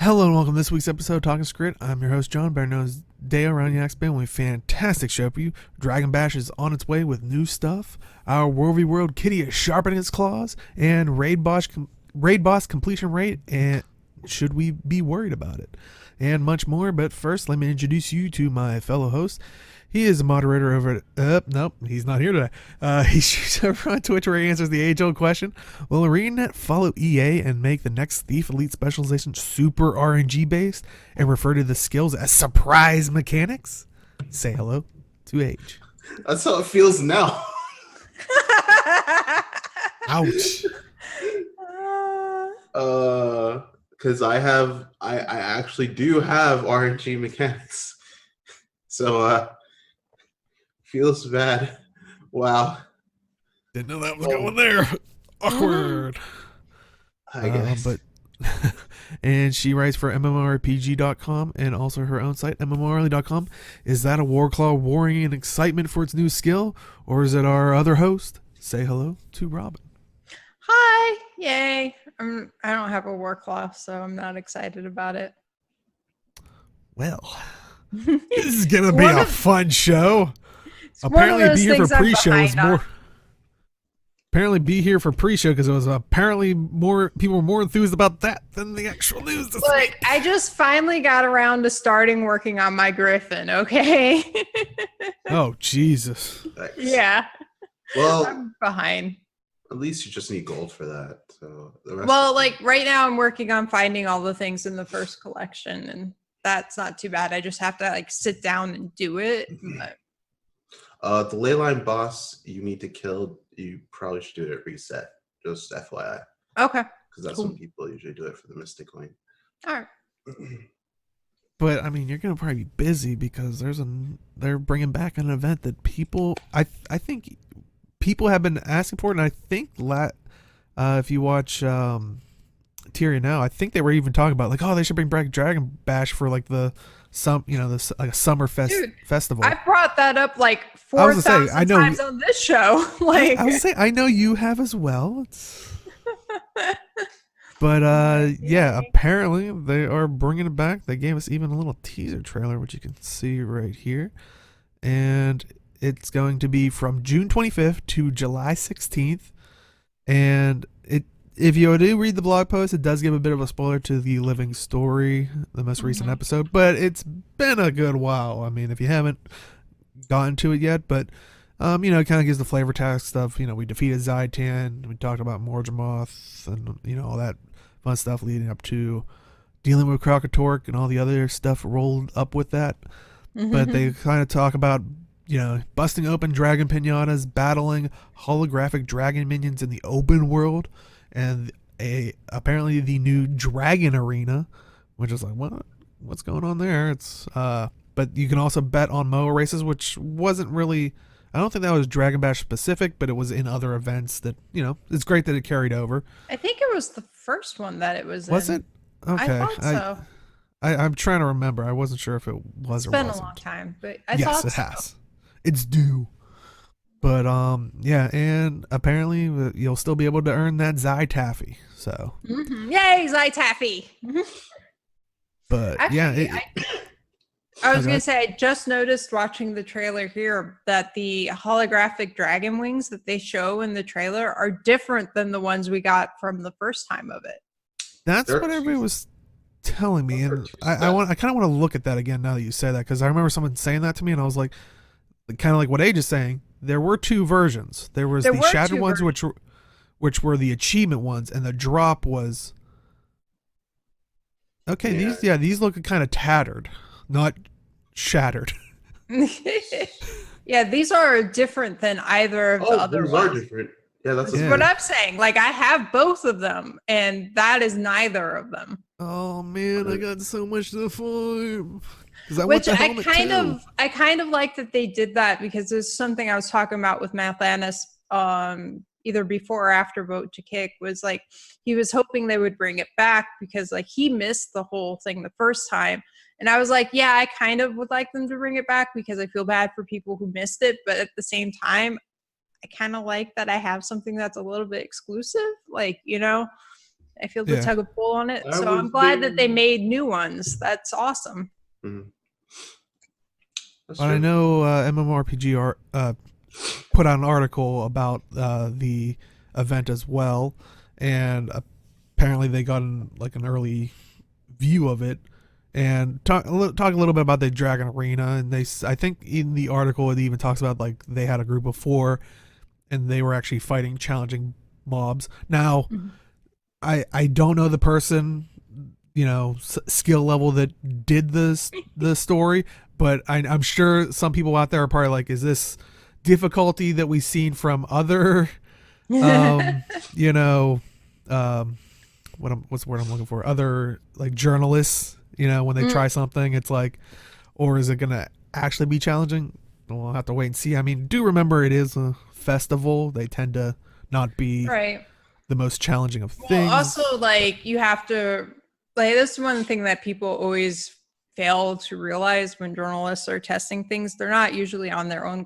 Hello and welcome to this week's episode of Talking Skritt. I'm your host John, better known as Dale around Yak's Band. We have a fantastic show for you. Dragon Bash is on its way with new stuff. Our World v World Kitty is sharpening its claws, and Raid Boss completion rate, and should we be worried about it? And much more, but first let me introduce you to my fellow host. He is a moderator over at... nope, he's not here today. He shoots over on Twitch where he answers the age-old question, will ArenaNet follow EA and make the next Thief Elite specialization super RNG-based and refer to the skills as surprise mechanics? Say hello to Age. That's how it feels now. Ouch. Because I actually do have RNG mechanics. So, feels bad. Wow. Didn't know that was going there. Awkward. I guess. But and she writes for MMORPG.com and also her own site, MMORly.com. Is that a Warclaw warring and excitement for its new skill? Or is it our other host? Say hello to Robin. Hi. Yay. I don't have a Warclaw, so I'm not excited about it. Well, this is going to be a fun show. Apparently be here for pre-show is more... Apparently be here for pre-show because it was apparently more people were more enthused about that than the actual news this week. I just finally got around to starting working on my Griffin, okay? Oh, Jesus. Nice. Yeah. Well, I'm behind. At least you just need gold for that. So the rest right now I'm working on finding all the things in the first collection, and that's not too bad. I just have to sit down and do it. But... the leyline boss you need to kill, you probably should do it at reset. Just FYI. Okay. Because that's when people usually do it for the Mystic Coin. All right. But I mean, you're gonna probably be busy because they're bringing back an event that people I think people have been asking for it, and I think if you watch Tyrion now, I think they were even talking about they should bring back Dragon Bash for a summer festival. I brought that up 4,000 times on this show. I was gonna say I know you have as well. But yeah, apparently they are bringing it back. They gave us even a little teaser trailer, which you can see right here, and it's going to be from June 25th to July 16th, and if you do read the blog post, it does give a bit of a spoiler to the Living Story, the most recent episode, but it's been a good while. I mean, if you haven't gotten to it yet, but, it kind of gives the flavor text stuff. We defeated Zaitan, we talked about Morgemoth, and, all that fun stuff leading up to dealing with Krakatork and all the other stuff rolled up with that. But they kind of talk about, busting open dragon pinatas, battling holographic dragon minions in the open world, and apparently the new dragon arena, which is what's going on there? It's but you can also bet on MOA races, which wasn't really, I don't think that was Dragon Bash specific, but it was in other events that, it's great that it carried over. I think it was the first one that it was in. Was it? Okay. I thought so. I'm trying to remember. I wasn't sure if it was or wasn't. It's been a long time, but I thought it has. It's due. But yeah, and apparently you'll still be able to earn that Zai Taffy. So yay, Zai Taffy! But actually, I was gonna say I just noticed watching the trailer here that the holographic dragon wings that they show in the trailer are different than the ones we got from the first time of it. That's what everybody was telling me, and I kind of want to look at that again now that you say that, because I remember someone saying that to me, and I was like, kind of like what Age is saying. There were two versions. There was the shattered ones, which were the achievement ones, and the drop was okay. Yeah. These look kind of tattered, not shattered. Yeah, these are different than either of the other ones. Are different. Yeah, that's what I'm saying. I have both of them, and that is neither of them. Oh man, I got so much to farm. Which I kind of like that they did that, because there's something I was talking about with Mathanis either before or after Vote to Kick, was he was hoping they would bring it back because he missed the whole thing the first time. And I was like, yeah, I kind of would like them to bring it back because I feel bad for people who missed it. But at the same time, I kind of like that I have something that's a little bit exclusive, I feel the tug of pull on it. So I'm glad that they made new ones. That's awesome. Mm-hmm. But I know MMORPG put out an article about the event as well, and apparently they got an early view of it, and talk a little bit about the Dragon Arena. And I think in the article it even talks about like they had a group of 4, and they were actually fighting challenging mobs. Now, I don't know the person, skill level that did the story, but I'm sure some people out there are probably like, is this difficulty that we've seen from other, what's the word I'm looking for? Other like journalists, when they try something, it's like, or is it going to actually be challenging? We'll have to wait and see. I mean, do remember it is a festival. They tend to not be the most challenging of things. Also, like, you have to, like, this is one thing that people always fail to realize when journalists are testing things. They're not usually on their own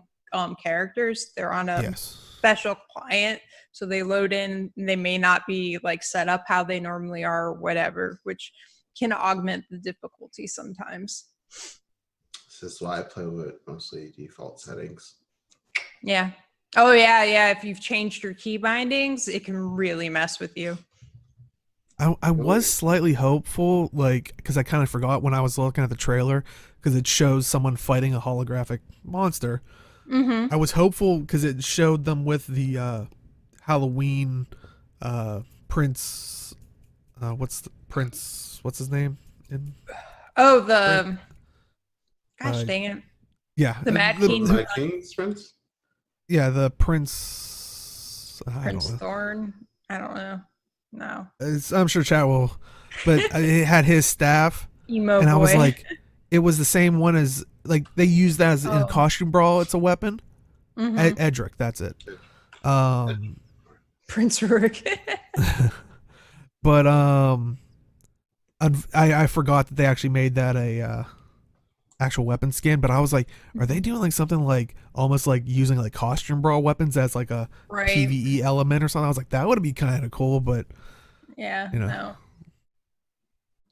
characters. They're on a special client. So they load in, and they may not be like set up how they normally are or whatever, which can augment the difficulty sometimes. This is why I play with mostly default settings. Yeah. Oh yeah. If you've changed your key bindings, it can really mess with you. I was slightly hopeful, like, because I kind of forgot when I was looking at the trailer, because it shows someone fighting a holographic monster. I was hopeful because it showed them with the Halloween prince. What's his name? Gosh dang it. Yeah. The Mad King. King's prince? Yeah, the Prince. Prince Thorn. I don't know. No. I'm sure chat will, but it had his staff. Emo and boy. I was like, it was the same one as, like, they used that as in Costume Brawl. It's a weapon. Edric, that's it. Prince Rook. But I forgot that they actually made that a actual weapon skin. But I was like, are they doing like something like almost like using like Costume Brawl weapons as like a PvE element or something? I was like, that would be kind of cool, but no.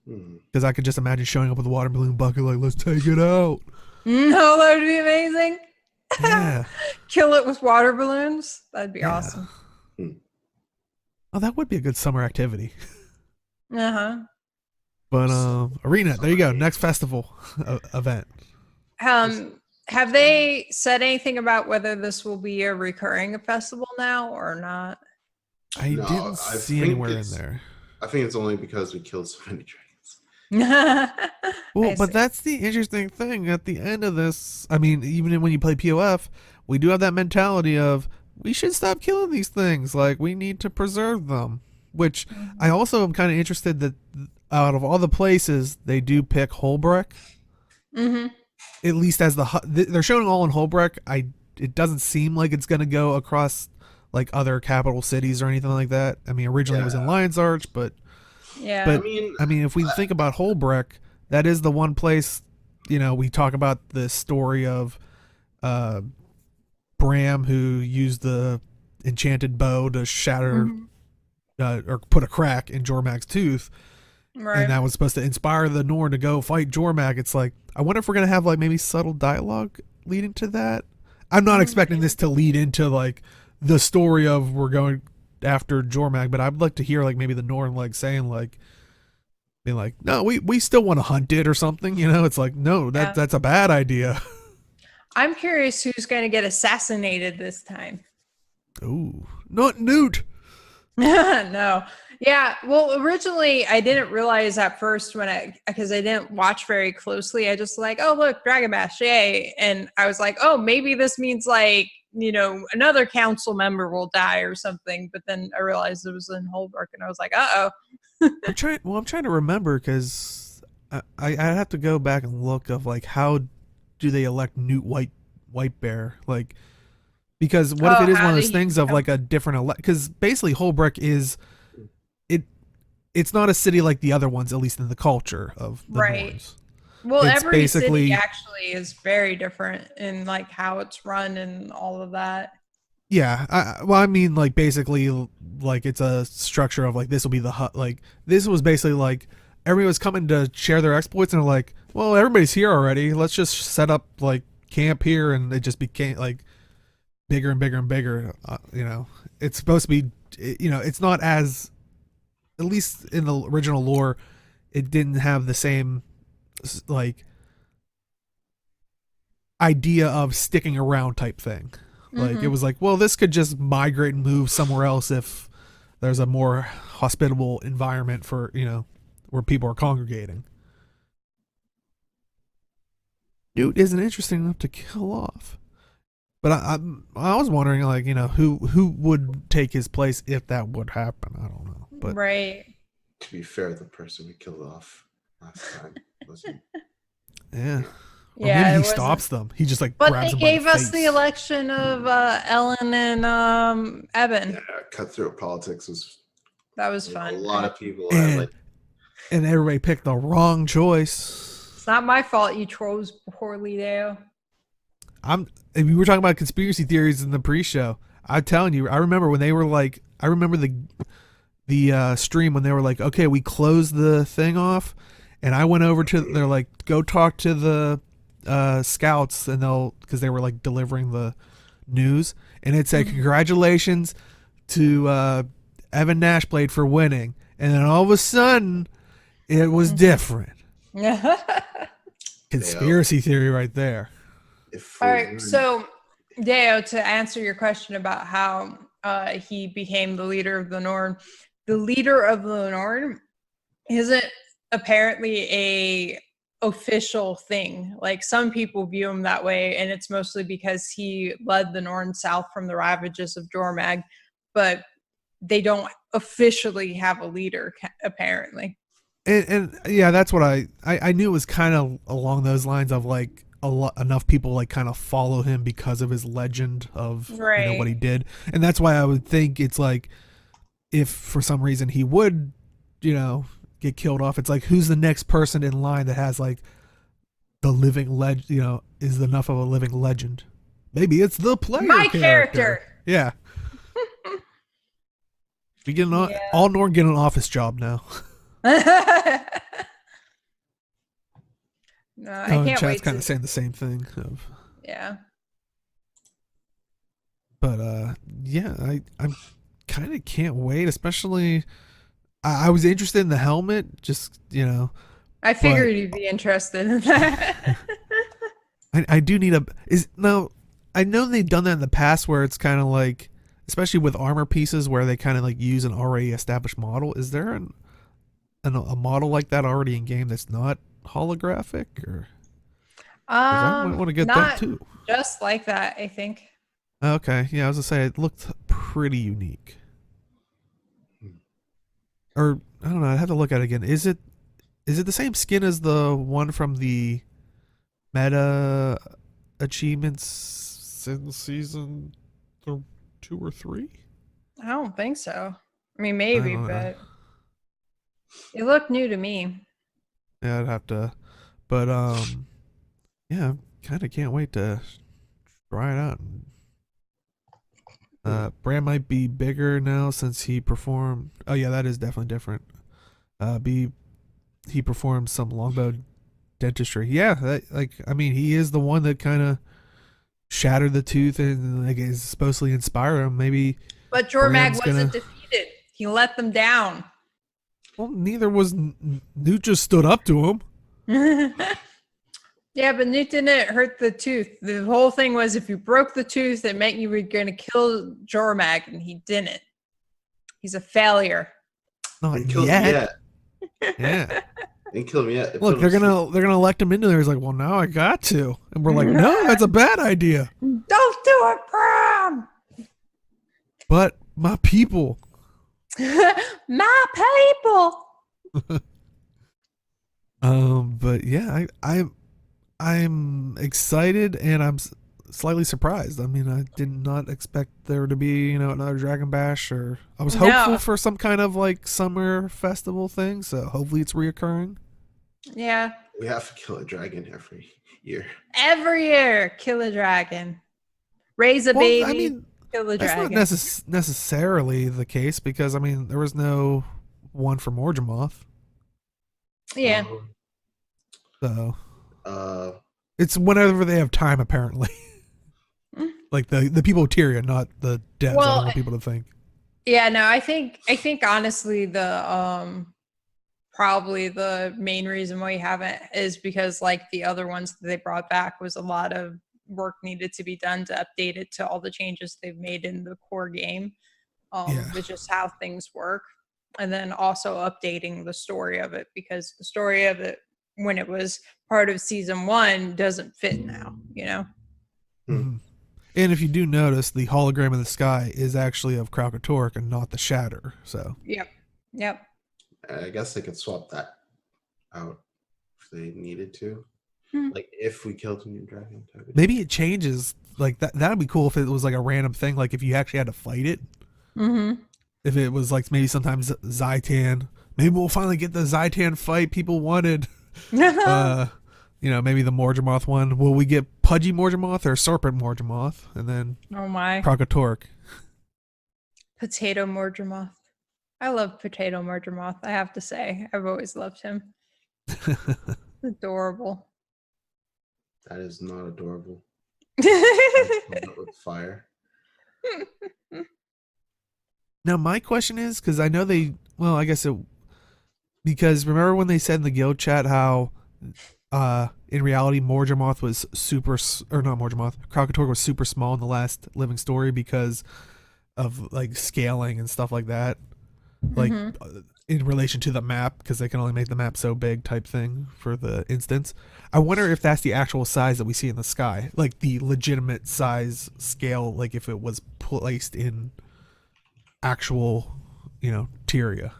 Because I could just imagine showing up with a water balloon bucket like, let's take it out. No, that would be amazing. Yeah. Kill it with water balloons. That'd be awesome. Oh, that would be a good summer activity. But ArenaNet, there you go. Next festival event. Have they said anything about whether this will be a recurring festival now or not? I didn't see anywhere in there. I think it's only because we killed so many dragons. Well, but that's the interesting thing. At the end of this, I mean, even when you play POF, we do have that mentality of, we should stop killing these things. Like, we need to preserve them. Which I also am kind of interested that out of all the places, they do pick Holbrook. At least as they're showing all in Holbrook. It doesn't seem like it's going to go across like other capital cities or anything like that. I mean, originally it was in Lion's Arch, but I mean, if we think about Holbrook, that is the one place. We talk about the story of Bram, who used the enchanted bow to shatter or put a crack in Jormag's tooth. Right. And that was supposed to inspire the Norn to go fight Jormag. It's like, I wonder if we're going to have like maybe subtle dialogue leading to that. I'm not expecting this to lead into like the story of we're going after Jormag, but I'd like to hear like maybe the Norn like saying like, being like, no, we still want to hunt it or something. It's like, no, that's a bad idea. I'm curious who's going to get assassinated this time. Ooh, not Newt. No. Yeah. Well, originally I didn't realize at first because I didn't watch very closely. I just like, oh, look, Dragon Bash, yay. And I was like, oh, maybe this means like, another council member will die or something. But then I realized it was in Holbrook and I was like, uh-oh. I'm trying to remember because I have to go back and look of like, how do they elect Newt Whitebear? Like, because what if it is one of those things of like a different because basically Holbrook is it's not a city like the other ones, at least in the culture of the Norns. Well, it's every city actually is very different in like how it's run and all of that. Yeah, well, I mean, like basically, like it's a structure of like this will be the hut. Like this was basically like everybody was coming to share their exploits, and they're like, well, everybody's here already. Let's just set up like camp here, and it just became like bigger and bigger and bigger. It's supposed to be, it's not as, at least in the original lore, it didn't have the same like idea of sticking around type thing. Like it was like, well, this could just migrate and move somewhere else if there's a more hospitable environment for, where people are congregating. Newt isn't interesting enough to kill off. But I was wondering, like, who would take his place if that would happen. I don't know. But right. To be fair, the person we killed off last time wasn't. Yeah. Or Yeah, maybe he stops them. He just like but grabs they them by gave the us face. the election of Ellen and Evan. Yeah, cutthroat politics was. That was fun. A lot of people and everybody picked the wrong choice. It's not my fault you chose poorly, Dale. We were talking about conspiracy theories in the pre-show. I'm telling you, I remember when they were like, I remember the stream when they were like, okay, we closed the thing off, and I went over to, they're like, go talk to the scouts, and because they were like delivering the news, and it said congratulations to Evan Nashblade for winning, and then all of a sudden it was different. Conspiracy theory right there. All right, so Deo, to answer your question about how he became the leader of the Norn, the leader of the Norn isn't apparently a official thing. Like some people view him that way, and it's mostly because he led the Norn south from the ravages of Jormag, but they don't officially have a leader, apparently. And yeah, that's what I knew it was kind of along those lines of like enough people like kind of follow him because of his legend of what he did, and that's why I would think it's like if for some reason he would get killed off, it's like who's the next person in line that has like the living legend, is enough of a living legend. Maybe it's the player my character. Yeah. We get all Norn get an office job now. No, I can't chat's wait. Kind of saying the same thing. Yeah. But yeah, I'm kind of can't wait. Especially, I was interested in the helmet. Just I figured you'd be interested in that. I do need I know they've done that in the past where it's kind of like, especially with armor pieces, where they kind of like use an already established model. Is there a model like that already in game that's not holographic, or I want to get that too? Just like that, I think. Okay, yeah, I was gonna say it looked pretty unique. Or I don't know, I'd have to look at it again. Is it the same skin as the one from the meta achievements in season 2 or 3? I don't think so. I mean, maybe, but it looked new to me. Yeah, I'd have to, but yeah, kind of can't wait to try it out. Bran might be bigger now since he performed. Oh yeah, that is definitely different. He performed some longbow dentistry. Yeah, I mean, he is the one that kind of shattered the tooth and like is supposed to inspire him. Maybe. But Jormag wasn't defeated. He let them down. Well, neither was Newt. Just stood up to him. Yeah, but Newt didn't hurt the tooth. The whole thing was if you broke the tooth, it meant you were going to kill Jormag, and he didn't. He's a failure. Not yet. Yeah. Didn't kill him yet. Look, they're gonna elect him into there. He's like, well, now I got to, and we're like, no, that's a bad idea. Don't do it, Bram. But my people. My people. But yeah, I'm excited and I'm slightly surprised. I mean, I did not expect there to be another Dragon Bash, or I was hopeful for some kind of like summer festival thing. So hopefully it's reoccurring. Yeah. We have to kill a dragon every year. Every year, kill a dragon, raise a baby. I mean, Kill the That's dragon. not necessarily the case because I mean there was no one for Morgemoth, Yeah. so Uh, it's whenever they have time apparently. Like the people of Tyrion, not the devs. I don't want people to think. Yeah, no, I think honestly the probably the main reason why you haven't is because like the other ones that they brought back was a lot of work needed to be done to update it to all the changes they've made in the core game. With just how things work. And then also updating the story of it because the story of it when it was part of season 1 doesn't fit now, you know? Mm-hmm. And if you do notice, the hologram in the sky is actually of Kralkatork and not the Shatter. So. Yep. I guess they could swap that out if they needed to. Hmm. Like if we killed a new dragon. Maybe it changes. Like that would be cool if it was like a random thing. Like if you actually had to fight it. Mm-hmm. If it was like maybe sometimes Zaitan. Maybe we'll finally get the Zaitan fight people wanted. Maybe the Morgemoth one. Will we get Pudgy Morgemoth or Serpent Morgemoth? And then Kralkatork. Potato Morgemoth. I love Potato Morgemoth, I have to say. I've always loved him. Adorable. That is not adorable. With fire. Now my question is, because I know because remember when they said in the guild chat how in reality Morgemoth was Kralkatork was super small in the last living story because of like scaling and stuff like that, like in relation to the map, because they can only make the map so big type thing for the instance. I wonder if that's the actual size that we see in the sky, like the legitimate size scale, like if it was placed in actual Tyria,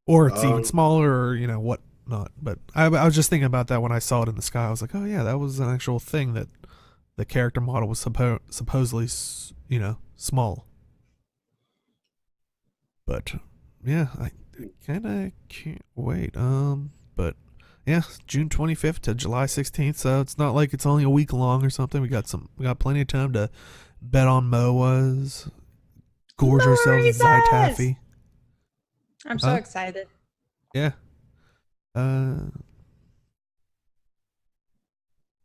or it's even smaller, or whatnot. But I was just thinking about that when I saw it in the sky. I was like, oh yeah, that was an actual thing, that the character model was supposedly small. But yeah, I kind of can't wait. But yeah, June 25th to July 16th, so it's not like it's only a week long or something. We got plenty of time to bet on MOAs, gorge ourselves in Zytaffy. I'm so excited. Yeah.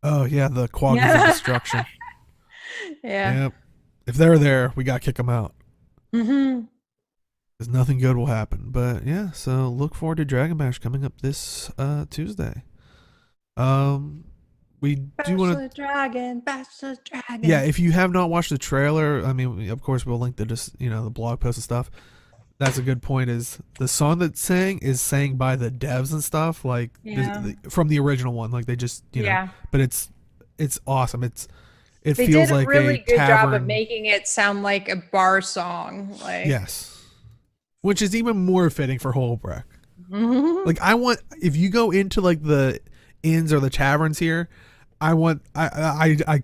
Oh yeah, the Quaggas of Destruction. Yeah. Yep. If they're there, we gotta kick them out. Because nothing good will happen. But yeah, so look forward to Dragon Bash coming up this Tuesday. We do want to Bash the Dragon. Yeah, if you have not watched the trailer, I mean, of course we'll link the blog post and stuff. That's a good point. Is the song that's sang by the devs and stuff, like from the original one, like they just but it's awesome. They feels like a really good job of making it sound like a bar song. Like yes, which is even more fitting for Holbrook. Like if you go into like the inns or the taverns here, I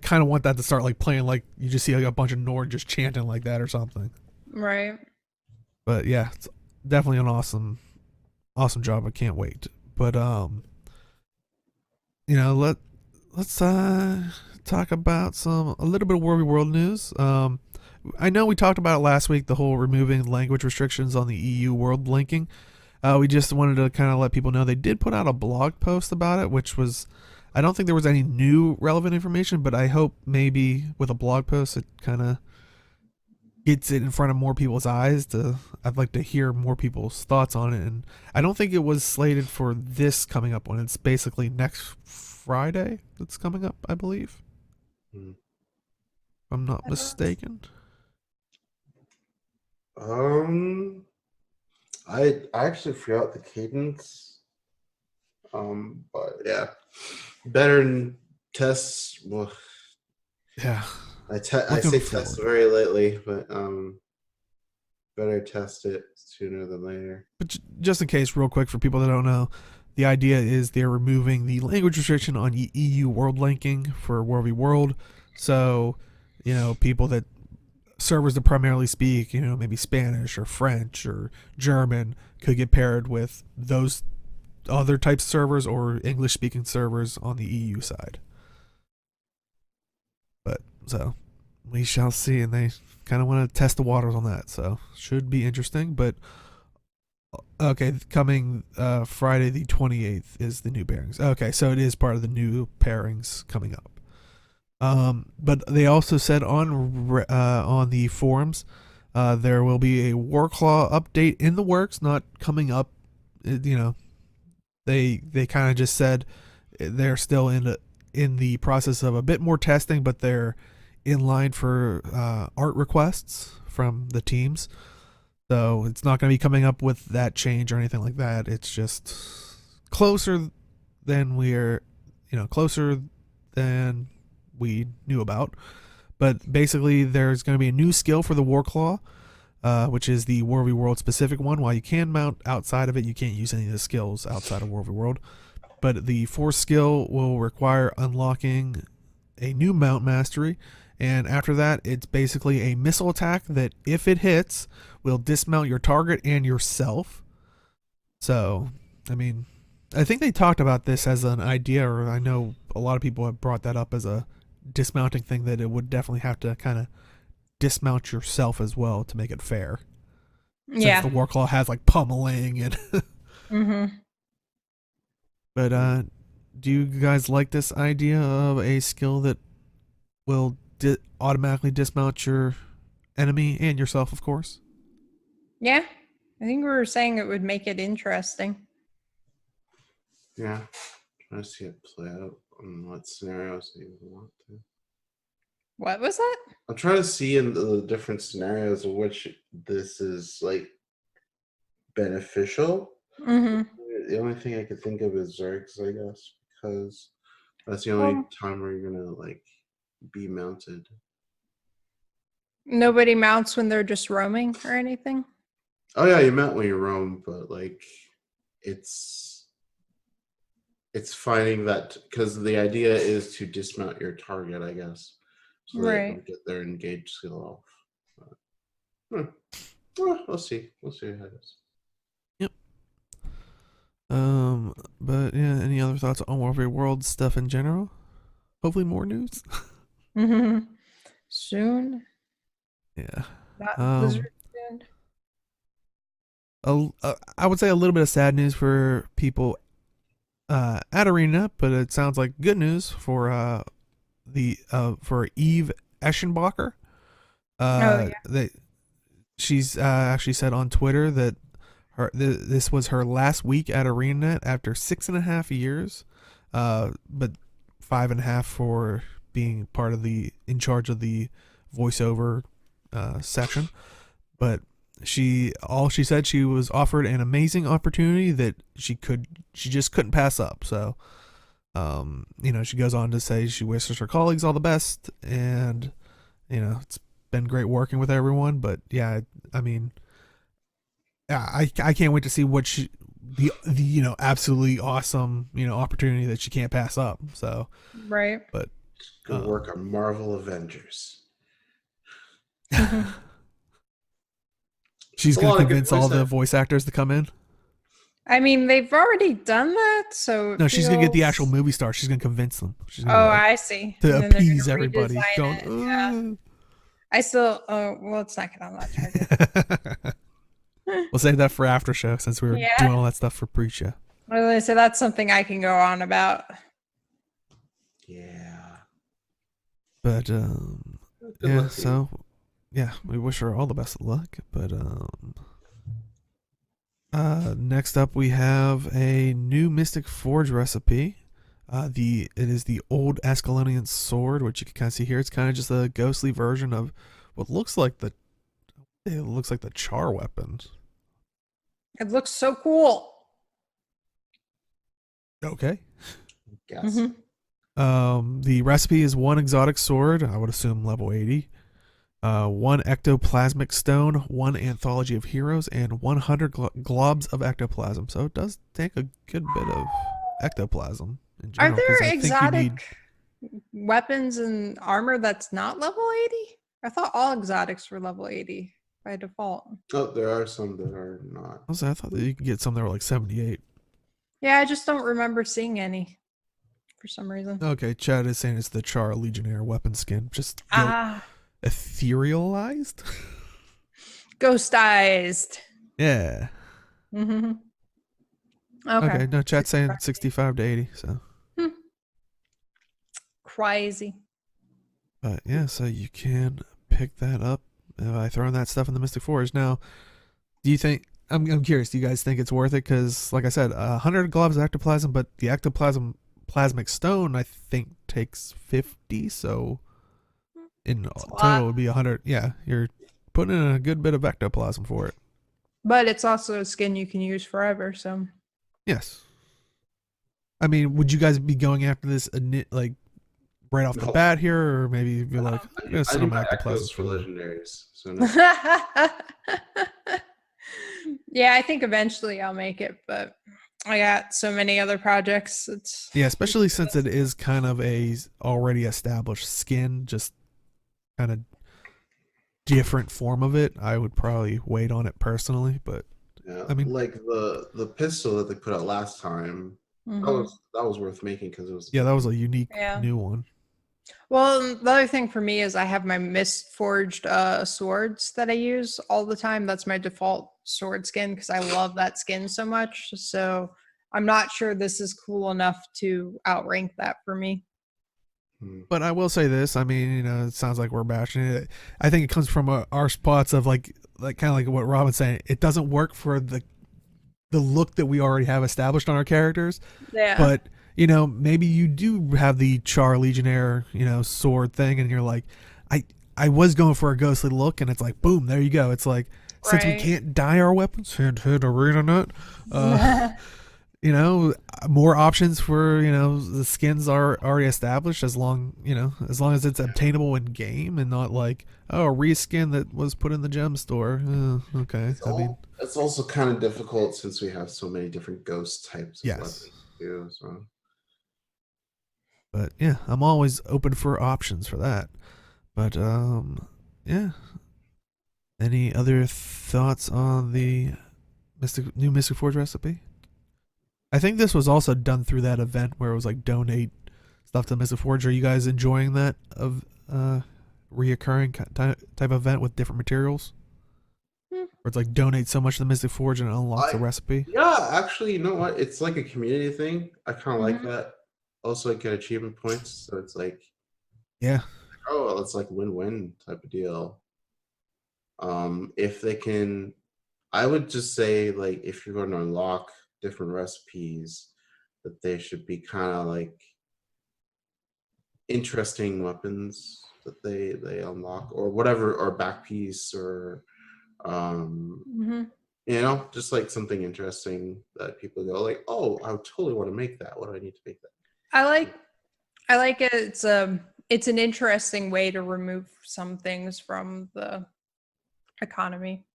kind of want that to start like playing, like you just see like a bunch of Nord just chanting like that or something. Right. But yeah, it's definitely an awesome job. I can't wait. But let's talk about a little bit of Warby World news. I know we talked about it last week, the whole removing language restrictions on the EU world linking. We just wanted to kind of let people know they did put out a blog post about it, which was, I don't think there was any new relevant information, but I hope maybe with a blog post it kind of gets it in front of more people's eyes. I'd like to hear more people's thoughts on it. And I don't think it was slated for this coming up one. It's basically next Friday that's coming up, I believe. If I'm not mistaken. I actually forgot the cadence. But yeah, better than tests. Well, yeah. I say test very lately, but better test it sooner than later. But just in case, real quick, for people that don't know, the idea is they're removing the language restriction on EU world linking for Warby World. So, people that servers that primarily speak, maybe Spanish or French or German could get paired with those other types of servers or English-speaking servers on the EU side. But so we shall see. And they kind of want to test the waters on that, so should be interesting. But okay, coming Friday the 28th is the new pairings. Okay, so it is part of the new pairings coming up. But they also said on the forums, there will be a Warclaw update in the works, not coming up. They kind of just said they're still in the process of a bit more testing, but they're in line for art requests from the teams. So it's not going to be coming up with that change or anything like that. It's just closer than closer than we knew about. But basically, there's going to be a new skill for the Warclaw, which is the War v World specific one. While you can mount outside of it, you can't use any of the skills outside of War v World. But the Force skill will require unlocking a new mount mastery. And after that, it's basically a missile attack that, if it hits, will dismount your target and yourself. So, I mean, I think they talked about this as an idea, or I know a lot of people have brought that up as a dismounting thing, that it would definitely have to kind of dismount yourself as well to make it fair. Yeah. Since the Warclaw has like pummeling and mm-hmm. But do you guys like this idea of a skill that will automatically dismount your enemy and yourself, of course? Yeah, I think we were saying it would make it interesting. Yeah, trying to see it play out on what scenarios they would want to. What was that? I'm trying to see in the different scenarios in which this is like beneficial. Mm-hmm. The only thing I could think of is Zergs, I guess, because that's the only time where you're gonna like be mounted. Nobody mounts when they're just roaming or anything? Oh yeah, you mount when you roam, but like it's finding that, because the idea is to dismount your target, I guess, so they don't get their engaged skill off. Well, we'll see how it is. Yep. But yeah, any other thoughts on War v World stuff in general? Hopefully more news. Mm-hmm. Soon. Yeah. I would say a little bit of sad news for people at ArenaNet, but it sounds like good news for for Eve Eschenbacher. She's actually said on Twitter that this was her last week at ArenaNet after 6.5 years, but 5.5 for being part of in charge of the voiceover section. But she said she was offered an amazing opportunity that she just couldn't pass up. So she goes on to say she wishes her colleagues all the best, and it's been great working with everyone. But yeah, I mean, I can't wait to see what the absolutely awesome opportunity that she can't pass up. So but good work on Marvel Avengers. She's going to convince all the voice actors to come in. I mean, they've already done that, so no, she's going to get the actual movie stars. She's going to convince them. I see. To appease everybody. I still. Well, it's not going to let We'll save that for after show, since we were doing all that stuff for pre-show. Well, so that's something I can go on about. Yeah. But so yeah, we wish her all the best of luck. But next up we have a new Mystic Forge recipe. It is the old Ascalonian sword, which you can kind of see here. It's kind of just a ghostly version of what looks like the char weapon. It looks so cool. Okay. Yes. Mm-hmm. The recipe is 1 exotic sword, I would assume level 80. 1 ectoplasmic stone, 1 anthology of heroes, and 100 globs of ectoplasm. So it does take a good bit of ectoplasm in general. Are there exotic weapons and armor that's not level 80? I thought all exotics were level 80 by default. Oh, there are some that are not. I thought that you could get some that were like 78. Yeah, I just don't remember seeing any for some reason. Okay, Chad is saying it's the Char Legionnaire weapon skin. Just etherealized. Ghostized. Yeah. Mm-hmm. Okay. No, chat's saying 65 to 80. So. Crazy. But yeah, so you can pick that up by throwing that stuff in the Mystic Forge. Now, do you think? I'm curious. Do you guys think it's worth it? Because, like I said, 100 gloves of ectoplasm, but the plasmic stone I think takes 50. So in total, it would be 100. Yeah, you're putting in a good bit of ectoplasm for it. But it's also a skin you can use forever. So yes. I mean, would you guys be going after this like right off the bat here, or maybe be like, I'm gonna set on my ectoplasm for legendaries? So no. Yeah, I think eventually I'll make it, but I got so many other projects. Especially since it is kind of a already established skin, just kind of different form of it. I would probably wait on it personally, but yeah, I mean, like the pistol that they put out last time, that was worth making because it was that was a unique new one. Well, the other thing for me is I have my Mistforged swords that I use all the time. That's my default sword skin because I love that skin so much. So I'm not sure this is cool enough to outrank that for me. But I will say this. I mean, it sounds like we're bashing it. I think it comes from our spots of like kind of like what Robin's saying. It doesn't work for the look that we already have established on our characters. Yeah. But maybe you do have the Char Legionnaire, sword thing, and you're like, I was going for a ghostly look, and it's like, boom, there you go. It's like, since we can't dye our weapons, hint, ArenaNet, more options for, the skins are already established as long as it's obtainable in game and not like, a reskin that was put in the gem store. Okay. It's also kind of difficult since we have so many different ghost types of weapons too, so. But yeah, I'm always open for options for that. But yeah. Any other thoughts on the new Mystic Forge recipe? I think this was also done through that event where it was like donate stuff to Mystic Forge. Are you guys enjoying that of reoccurring type event with different materials? Where it's like donate so much to the Mystic Forge and it unlocks the recipe? Yeah, actually, you know what? It's like a community thing. I kind of like that. Also, I get achievement points, so it's like, it's like win-win type of deal. If they can, I would just say, like, if you're going to unlock different recipes, that they should be kind of like interesting weapons that they unlock, or whatever, or back piece, or just like something interesting that people go like, oh, I totally want to make that. What do I need to make that? I like it. It's an interesting way to remove some things from the economy.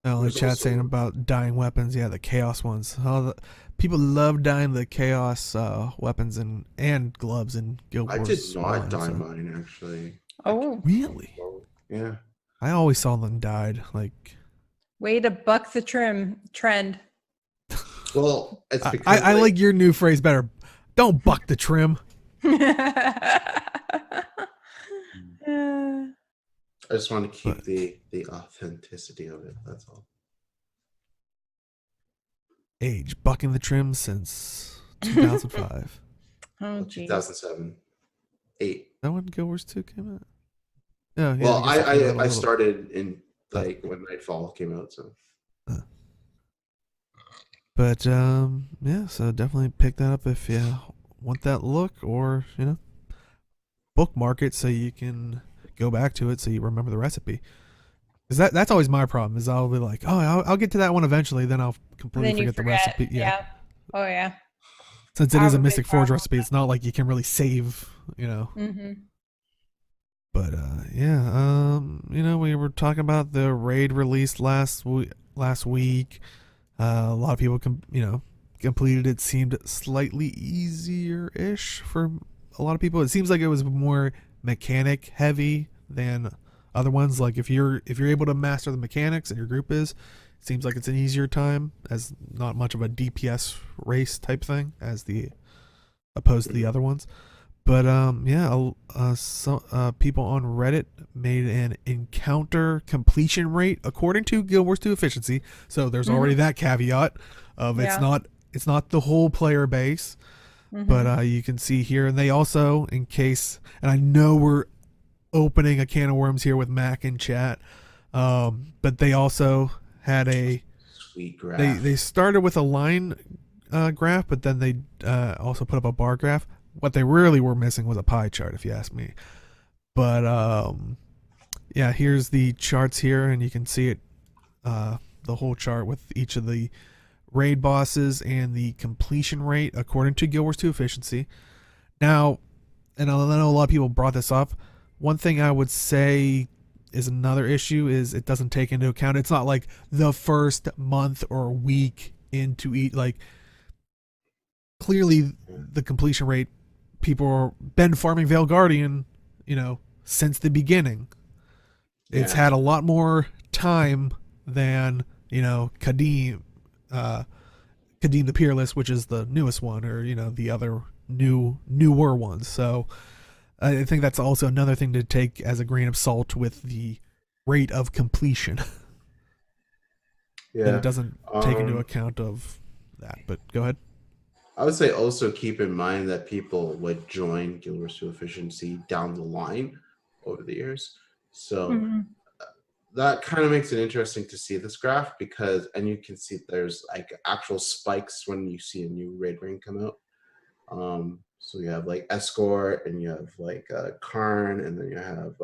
Like chat saying about dyeing weapons, the chaos ones. People love dyeing the chaos weapons and gloves in Guild Wars. I did not dye mine actually. Oh, really? Yeah. I always saw them dyed. Like, way to buck the trend. Well, it's because I like your new phrase better. Don't buck the trim. I just want to keep the authenticity of it. That's all. Age bucking the trim since 2005. 2007, 8. That when Guild Wars 2 came out. Oh, yeah. Well, I started in like when Nightfall came out, so. But so definitely pick that up if you want that look, or bookmark it so you can go back to it so you remember the recipe. Because that's always my problem, is I'll be like, oh, I'll get to that one eventually, then I'll completely forget the recipe. Yeah. Oh yeah. Since it is a Mystic Forge recipe, it's not like you can really save, But we were talking about the raid release last week. A lot of people completed it. Seemed slightly easier-ish for a lot of people. It seems like it was more mechanic heavy than other ones. Like if you're able to master the mechanics and your group is, it seems like it's an easier time, as not much of a DPS race type thing as opposed to the other ones. But people on Reddit made an encounter completion rate according to Guild Wars 2 efficiency. So there's already that caveat of it's not the whole player base. But you can see here, and they also, in case, and I know we're opening a can of worms here with Mac in chat, but they also had a sweet graph. They started with a line graph, but then they also put up a bar graph. What they really were missing was a pie chart, if you ask me. But yeah, here's the charts here, and you can see it, the whole chart with each of the raid bosses and the completion rate according to Guild Wars 2 efficiency. Now, and I know a lot of people brought this up. One thing I would say is another issue is it doesn't take into account. It's not like the first month or week into each. Like, clearly, the completion rate, people are been farming Veil Guardian, since the beginning. It's had a lot more time than Kadim the Peerless, which is the newest one, or the other newer ones. So I think that's also another thing to take as a grain of salt with the rate of completion. That it doesn't take into account of that. But go ahead. I would say also keep in mind that people would join Guild Wars 2 efficiency down the line over the years. So that kind of makes it interesting to see this graph and you can see there's like actual spikes when you see a new raid ring come out. So you have like Escort, and you have like Karn, and then you have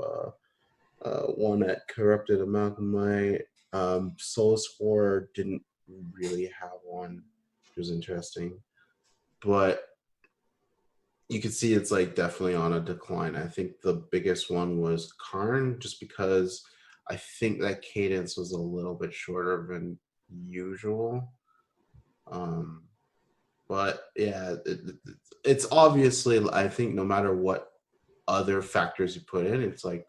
one at Corrupted Amalgamite. Soulless War didn't really have one. It was interesting. But you can see it's like definitely on a decline. I think the biggest one was Karn, just because I think that cadence was a little bit shorter than usual. But yeah, it's obviously, I think no matter what other factors you put in, it's like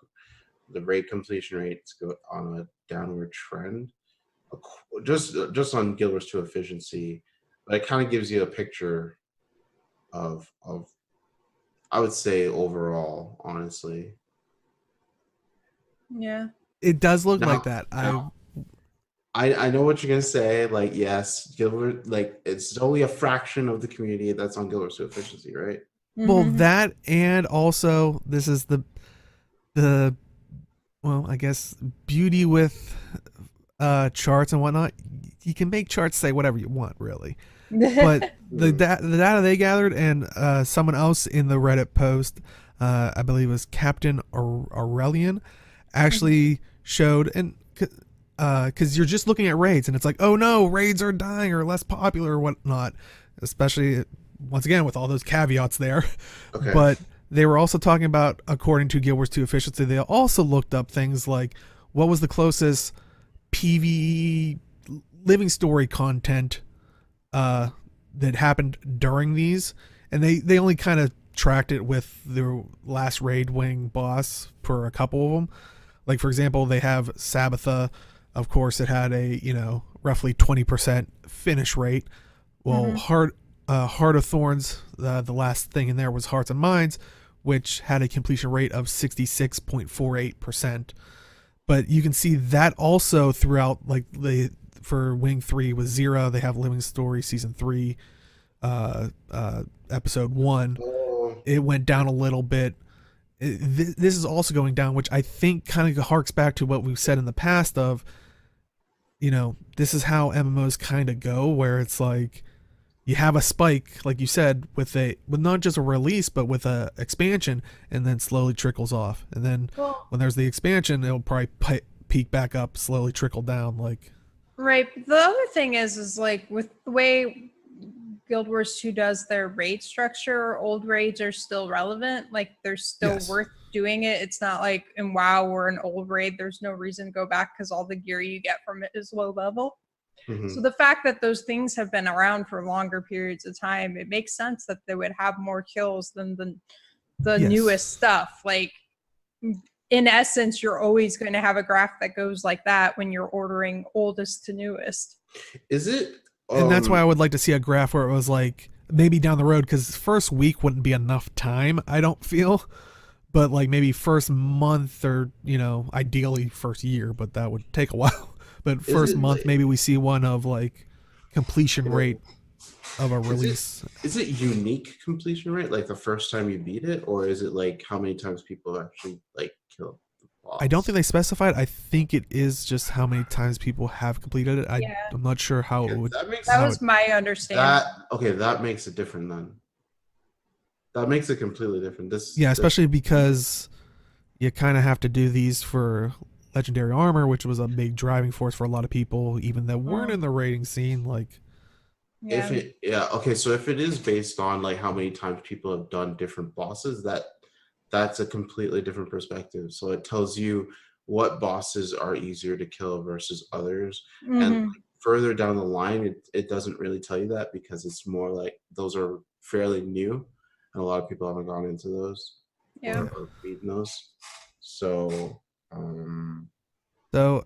the raid completion rates go on a downward trend. Just on Guild Wars 2 efficiency, but it kind of gives you a picture of I would say overall, honestly. Yeah. It does look like that. I know what you're gonna say. Like, yes, Guild Wars, like it's only a fraction of the community that's on Guild Wars 2 efficiency, right? Well, that, and also this is the well, I guess beauty with charts and whatnot. You can make charts say whatever you want, really. But the data they gathered, and someone else in the Reddit post, I believe it was Captain Aurelian, actually showed, and because you're just looking at raids, and it's like, oh no, raids are dying or less popular or whatnot, especially once again with all those caveats there. Okay. But they were also talking about, according to Guild Wars 2 efficiency, they also looked up things like what was the closest PvE living story content that happened during these, and they only kind of tracked it with the last raid wing boss for a couple of them. Like, for example, they have Sabbatha. Of course, it had a roughly 20% finish rate. Well, Heart of Thorns, the last thing in there was Hearts and Minds, which had a completion rate of 66.48%. But you can see that also throughout, like, for Wing 3 was 0. They have Living Story Season 3, Episode 1. It went down a little bit. This is also going down, which I think kind of harks back to what we've said in the past of, this is how MMOs kind of go, where it's like you have a spike, like you said, with not just a release, but with a expansion, and then slowly trickles off. And then when there's the expansion, it'll probably peak back up, slowly trickle down. Like, right. The other thing is like with the way Guild Wars 2 does their raid structure, old raids are still relevant. Like, they're still worth doing it. It's not like in WoW or an old raid, there's no reason to go back because all the gear you get from it is low level. So the fact that those things have been around for longer periods of time, it makes sense that they would have more kills than the newest stuff. Like, in essence, you're always going to have a graph that goes like that when you're ordering oldest to newest. Is it? And that's why I would like to see a graph where it was like maybe down the road, because first week wouldn't be enough time, I don't feel. But like maybe first month, or ideally first year, but that would take a while. But first month, maybe we see one of like completion rate of a release. Is it unique completion rate, like the first time you beat it, or is it like how many times people actually like kill the boss? I don't think they specified. I think it is just how many times people have completed it. I'm not sure how it would. That was my understanding. That makes it different then. That makes it completely different. Especially because you kind of have to do these for legendary armor, which was a big driving force for a lot of people, even that weren't in the raiding scene. Like, so if it is based on like how many times people have done different bosses, that's a completely different perspective. So it tells you what bosses are easier to kill versus others. And like, further down the line, it doesn't really tell you that, because it's more like those are fairly new and a lot of people haven't gone into those or beaten those. So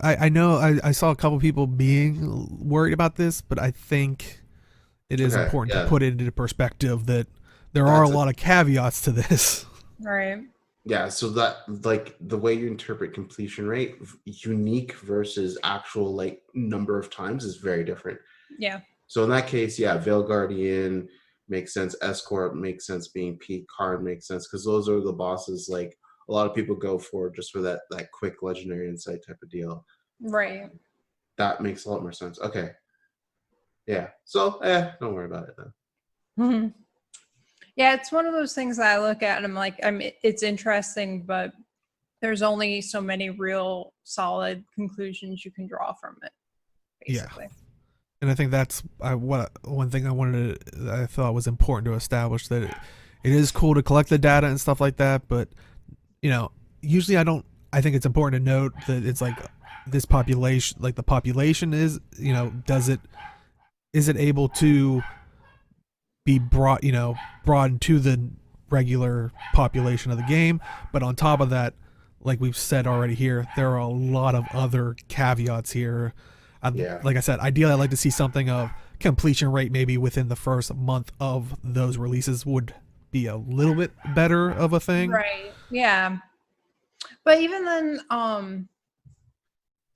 I know I saw a couple people being worried about this, but I think it is important to put it into perspective that there are a lot of caveats to this. Right. Yeah, so that like the way you interpret completion rate, unique versus actual like number of times, is very different. Yeah. So in that case, Veil Guardian makes sense, Escort makes sense, being P card makes sense, because those are the bosses like a lot of people go for, just for that quick legendary insight type of deal. Right. That makes a lot more sense. Okay. Yeah. So don't worry about it then. Yeah, it's one of those things that I look at and I'm like, it's interesting, but there's only so many real solid conclusions you can draw from it, basically. Yeah. And I think that's one thing I thought was important to establish, that it is cool to collect the data and stuff like that, but usually I think it's important to note that it's like this population, like the population is, is it able to be brought into the regular population of the game. But on top of that, like we've said already here, there are a lot of other caveats here. Like I said, ideally I'd like to see something of completion rate maybe within the first month of those releases would be a little bit better of a thing. Right. Yeah. But even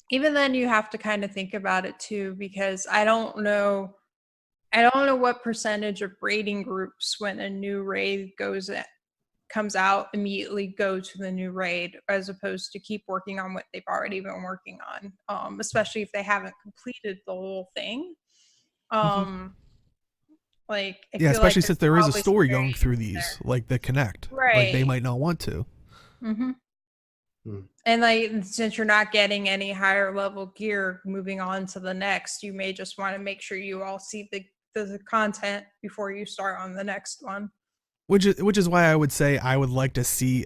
then you have to kind of think about it too, because I don't know what percentage of raiding groups, when a new raid comes out, immediately go to the new raid, as opposed to keep working on what they've already been working on, especially if they haven't completed the whole thing. Like, especially since there is a story going through these, like the Connect. Right. Like they might not want to. And like, since you're not getting any higher level gear moving on to the next, you may just want to make sure you all see the content before you start on the next one. Which is why I would say I would like to see.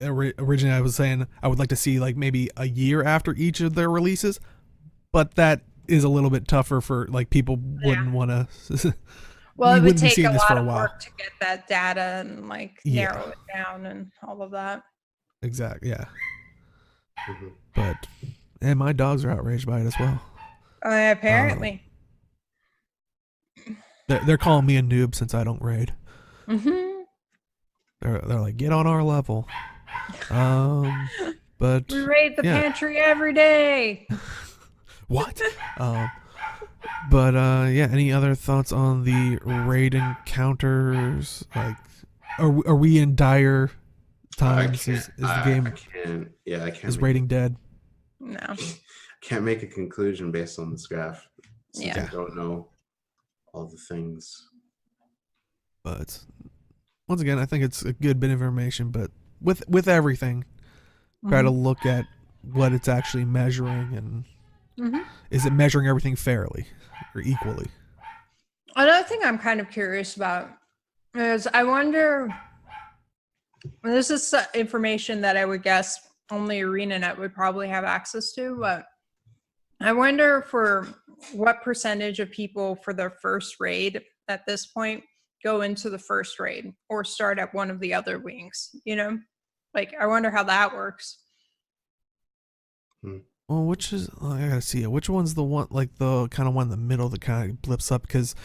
Originally, I was saying I would like to see like maybe a year after each of their releases, but that is a little bit tougher for like people wouldn't want to. Well, it would take a lot of work to get that data and like narrow it down and all of that. Exactly. Yeah. But my dogs are outraged by it as well. Apparently. They're calling me a noob since I don't raid. They're like, get on our level. But we raid the pantry every day. What? But any other thoughts on the raid encounters? Like, are we in dire times? Is the game? I can't. Is raiding dead? No. Can't make a conclusion based on this graph, since I don't know all the things. But once again, I think it's a good bit of information. But with everything, try to look at what it's actually measuring, and is it measuring everything fairly or equally? Another thing I'm kind of curious about is I wonder. This is information that I would guess only ArenaNet would probably have access to, but I wonder for what percentage of people for their first raid at this point go into the first raid or start at one of the other wings, Like, I wonder how that works. Well, which is I gotta see it. Which one's the one like the kind of one in the middle that kind of blips up? Because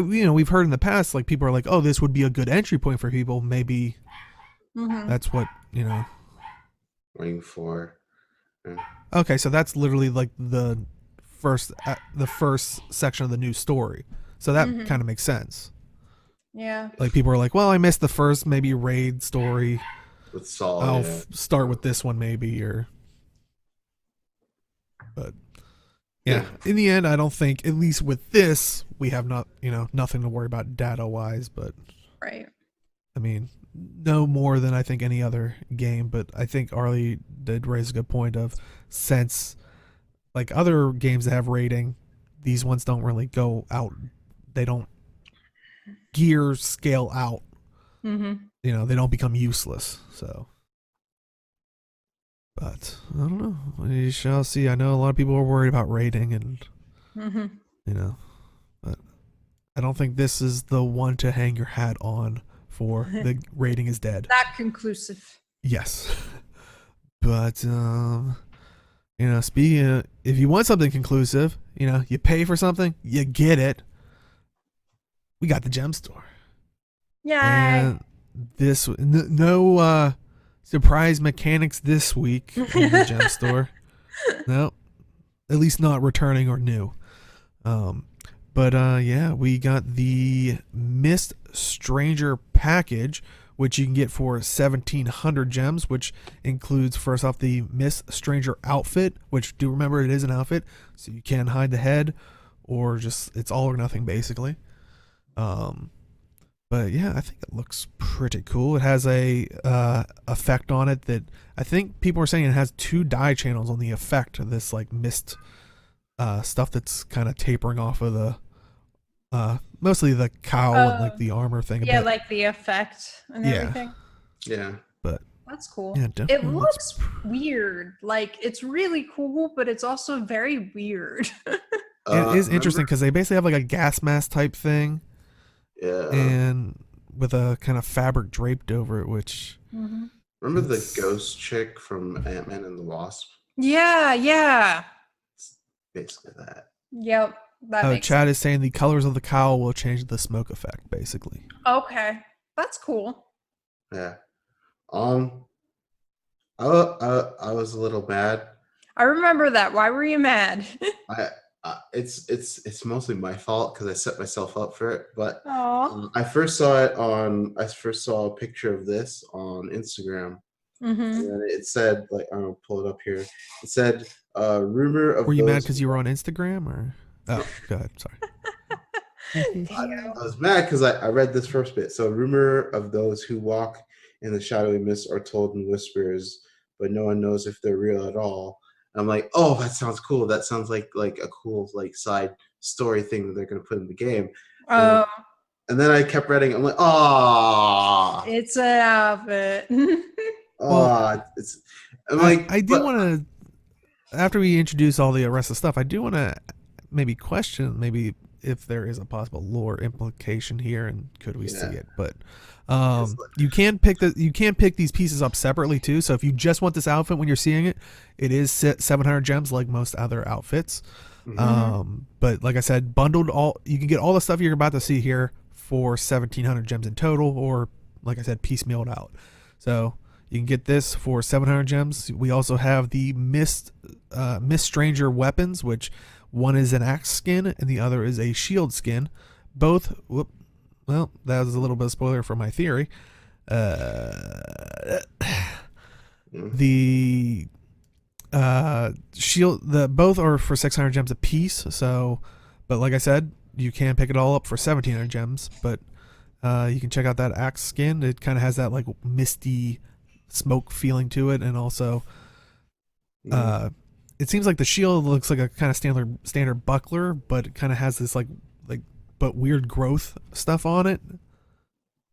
we've heard in the past like people are like, oh, this would be a good entry point for people. Maybe that's what waiting for. Yeah. Okay, so that's literally like the first section of the new story. So that kind of makes sense. Yeah. Like people are like, well, I missed the first maybe raid story. With Saul, I'll start with this one maybe but yeah, in the end, I don't think, at least with this, we have nothing to worry about data wise, but right. I mean, no more than I think any other game, but I think Arlie did raise a good point of since like other games that have rating, these ones don't really go out. They don't gear scale out. They don't become useless. So, but I don't know. We shall see. I know a lot of people are worried about rating, and but I don't think this is the one to hang your hat on for. The rating is dead. Not conclusive. Yes, but speaking if you want something conclusive, you pay for something, you get it. We got the gem store. Yay! And this no surprise mechanics this week in the gem store. No, at least not returning or new. But we got the Mist Stranger package, which you can get for 1,700 gems, which includes, first off, the Mist Stranger outfit, which, do remember, it is an outfit, so you can hide the head, or just, it's all or nothing, basically. But yeah, I think it looks pretty cool. It has a effect on it that I think people are saying it has 2 dye channels on the effect of this, like, mist stuff that's kind of tapering off of the mostly the cowl and like the armor thing. Yeah, like the effect and everything. Yeah. But that's cool. Yeah, it looks weird. Like it's really cool, but it's also very weird. It is interesting because they basically have like a gas mask type thing. Yeah. And with a kind of fabric draped over it, which remember the ghost chick from Ant-Man and the Wasp? Yeah. It's basically that. Yep. Chad is saying the colors of the cowl will change the smoke effect, basically. Okay, that's cool. Yeah. I was a little mad. I remember that. Why were you mad? It's mostly my fault because I set myself up for it. But I first saw a picture of this on Instagram, and then it said, like, I'm gonna pull it up here. It said, rumor of. Were you mad because you were on Instagram, or? Oh, go ahead. Sorry. I was mad because I read this first bit. So, rumor of those who walk in the shadowy mist are told in whispers, but no one knows if they're real at all. And I'm like, oh, that sounds cool. That sounds like a cool side story thing that they're gonna put in the game. And then I kept reading. I'm like, oh, it's an outfit. It's. I'm like, I do want to. After we introduce all the rest of the stuff, I do want to maybe question if there is a possible lore implication here, and could we see it? But you can pick these pieces up separately too. So if you just want this outfit when you're seeing it, it is 700 gems like most other outfits. But like I said, bundled you can get all the stuff you're about to see here for 1,700 gems in total, or like I said, piecemealed out. So you can get this for 700 gems. We also have the Mist Stranger weapons, which one is an axe skin and the other is a shield skin. Both, well, that was a little bit of spoiler for my theory. The shield, both are for 600 gems a piece. So, but like I said, you can pick it all up for 1,700 gems. But you can check out that axe skin. It kind of has that like misty smoke feeling to it, and also it seems like the shield looks like a kind of standard buckler, but it kind of has this like but weird growth stuff on it.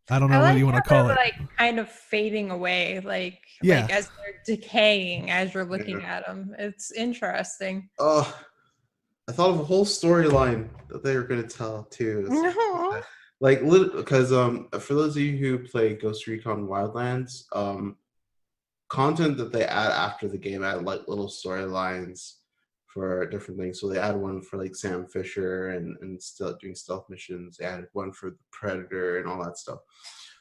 I don't know what you want to call it. Like kind of fading away, like as they're decaying as you're looking at them. It's interesting. Oh, I thought of a whole storyline that they were going to tell too. Like, because for those of you who play Ghost Recon Wildlands, content that they add after the game add like little storylines for different things. So they add one for like Sam Fisher and still doing stealth missions. They added one for the Predator and all that stuff.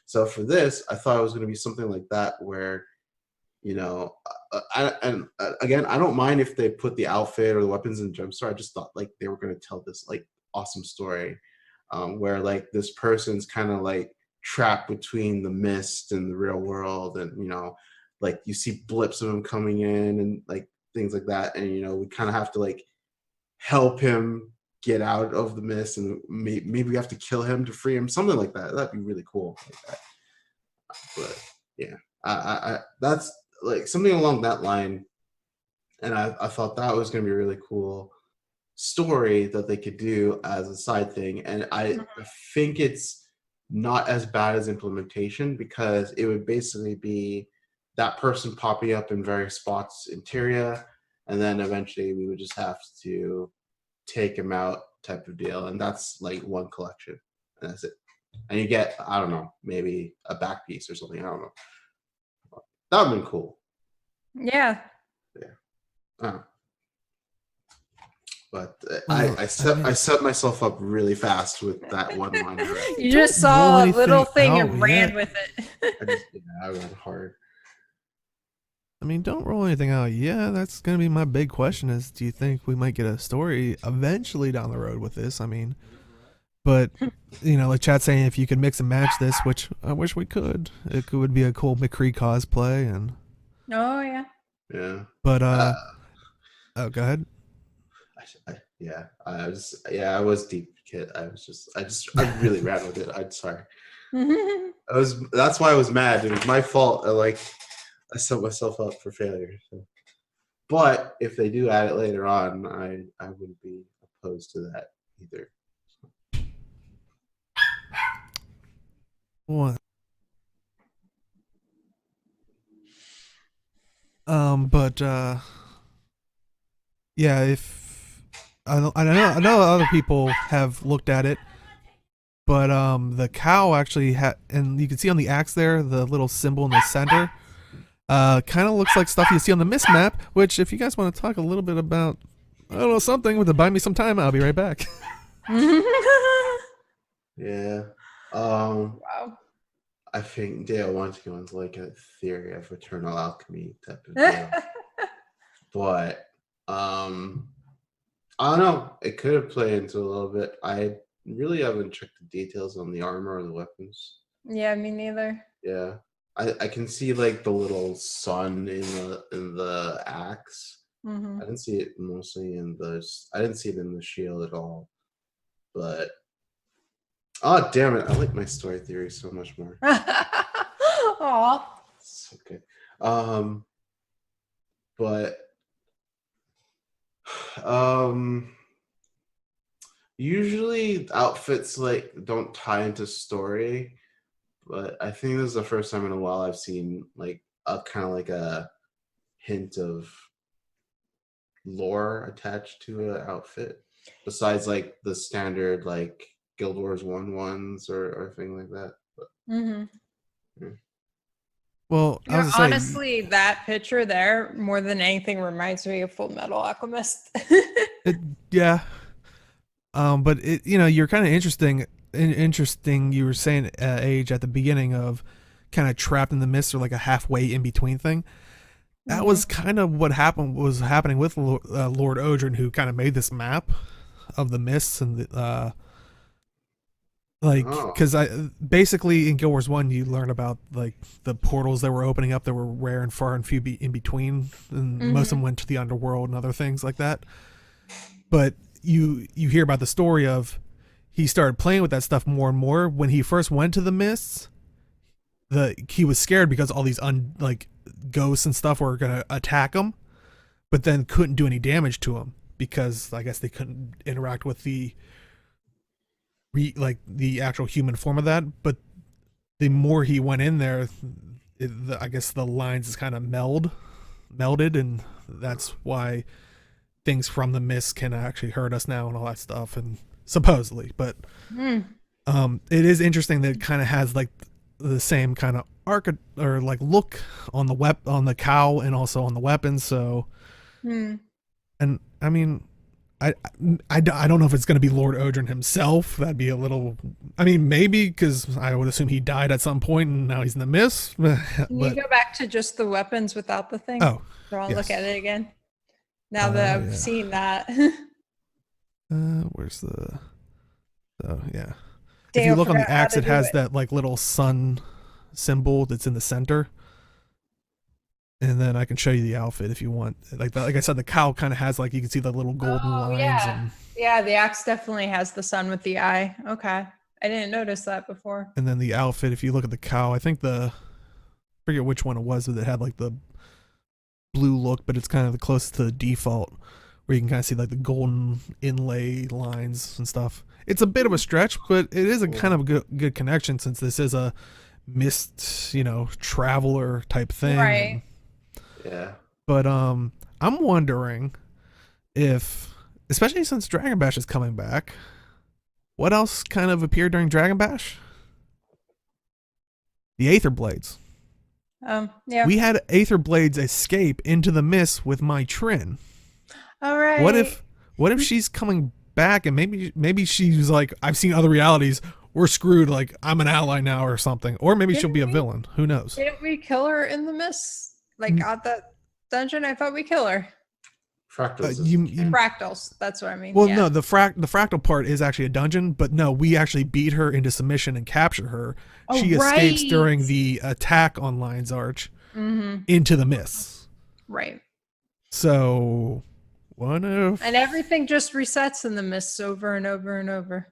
So for this, I thought it was going to be something like that where, you know, again, I don't mind if they put the outfit or the weapons in Jumpstart. I just thought like they were going to tell this like awesome story where like this person's kind of like trapped between the mist and the real world, and you know, like you see blips of him coming in and like things like that, and you know, we kind of have to like help him get out of the mist, and maybe we have to kill him to free him, something like that. That'd be really cool. Like that. But yeah, I that's like something along that line, and I thought that was going to be a really cool story that they could do as a side thing, and I think it's not as bad as implementation, because it would basically be that person popping up in various spots in Tyria, and then eventually we would just have to take him out type of deal, and that's like one collection, and that's it. And you get, I don't know, maybe a back piece or something. I don't know. That would have been cool. Yeah. Yeah. But I set myself up really fast with that one line. You just saw a little thing and ran with it. I went hard. I mean, don't roll anything out. Yeah, that's going to be my big question is, do you think we might get a story eventually down the road with this? I mean, but, you know, like Chad's saying, if you could mix and match this, which I wish we could, it would be a cool McCree cosplay. And oh, yeah. Yeah. But, oh, go ahead. I was deep, kid. I really ran with it. I'm sorry. That's why I was mad. It was my fault. I set myself up for failure. So. But if they do add it later on, I wouldn't be opposed to that either. What? But yeah, if I know other people have looked at it, but the cow actually had, and you can see on the axe there, the little symbol in the center, kind of looks like stuff you see on the Mist map. Which, if you guys want to talk a little bit about, I don't know, something with the buy me some time, I'll be right back. Yeah. Wow. I think Day wants to go into like a theory of eternal alchemy type of deal. But I don't know. It could have played into a little bit. I really haven't checked the details on the armor or the weapons. Yeah, me neither. Yeah. I can see like the little sun in the axe. Mm-hmm. I didn't see it mostly in I didn't see it in the shield at all. But oh damn it! I like my story theory so much more. Aw. It's okay. But usually outfits like don't tie into story, but I think this is the first time in a while I've seen like a kind of like a hint of lore attached to an outfit, besides like the standard like Guild Wars 1-1s or thing like that. But, mm-hmm. Yeah. Well, honestly, that picture there more than anything reminds me of Full Metal Alchemist. Yeah. But it, you know, you're kind of interesting. You were saying Age at the beginning of kind of trapped in the mist or like a halfway in between thing. That was kind of what was happening with Lord Odrin, who kind of made this map of the mists and the because basically in Guild Wars 1 you learn about like the portals that were opening up that were rare and far and few in between, and most of them went to the underworld and other things like that. But you hear about the story of he started playing with that stuff more and more. When he first went to the mists, he was scared because all these ghosts and stuff were gonna attack him, but then couldn't do any damage to him because I guess they couldn't interact with the actual human form of that. But the more he went in there, I guess the lines is kind of melded, and that's why things from the mist can actually hurt us now and all that stuff, and supposedly. But it is interesting that it kind of has like the same kind of arc or like look on the cowl and also on the weapons. So, and I mean, I don't know if it's going to be Lord Odrin himself. That'd be a little. I mean, maybe, because I would assume he died at some point and now he's in the mist. Can you go back to just the weapons without the thing? Oh, so I'll look at it again. Now that I've seen that. Where's the? Oh yeah. If you look on the axe, it has that like little sun symbol that's in the center. And then I can show you the outfit if you want. Like I said, the cowl kind of has like, you can see the little golden lines. Yeah. Yeah, the axe definitely has the sun with the eye. Okay. I didn't notice that before. And then the outfit, if you look at the cowl, I think I forget which one it was that had like the blue look, but it's kind of the closest to the default, where you can kind of see like the golden inlay lines and stuff. It's a bit of a stretch, but it is a kind of good connection, since this is a mist, traveler type thing. Right. Yeah. But I'm wondering if, especially since Dragon Bash is coming back, what else kind of appeared during Dragon Bash? The Aether Blades. Yeah. We had Aether Blades escape into the mist with my Trin. All right. What if she's coming back and maybe she's like, I've seen other realities, we're screwed, like I'm an ally now or something, or maybe she'll be a villain. Who knows? Didn't we kill her in the mist? Like at that dungeon, I thought we kill her. Fractals. Fractals. That's what I mean. Well, no, the fractal part is actually a dungeon, but no, we actually beat her into submission and capture her. She escapes during the attack on Lion's Arch into the mists. Right. So, what if? And everything just resets in the mists over and over and over.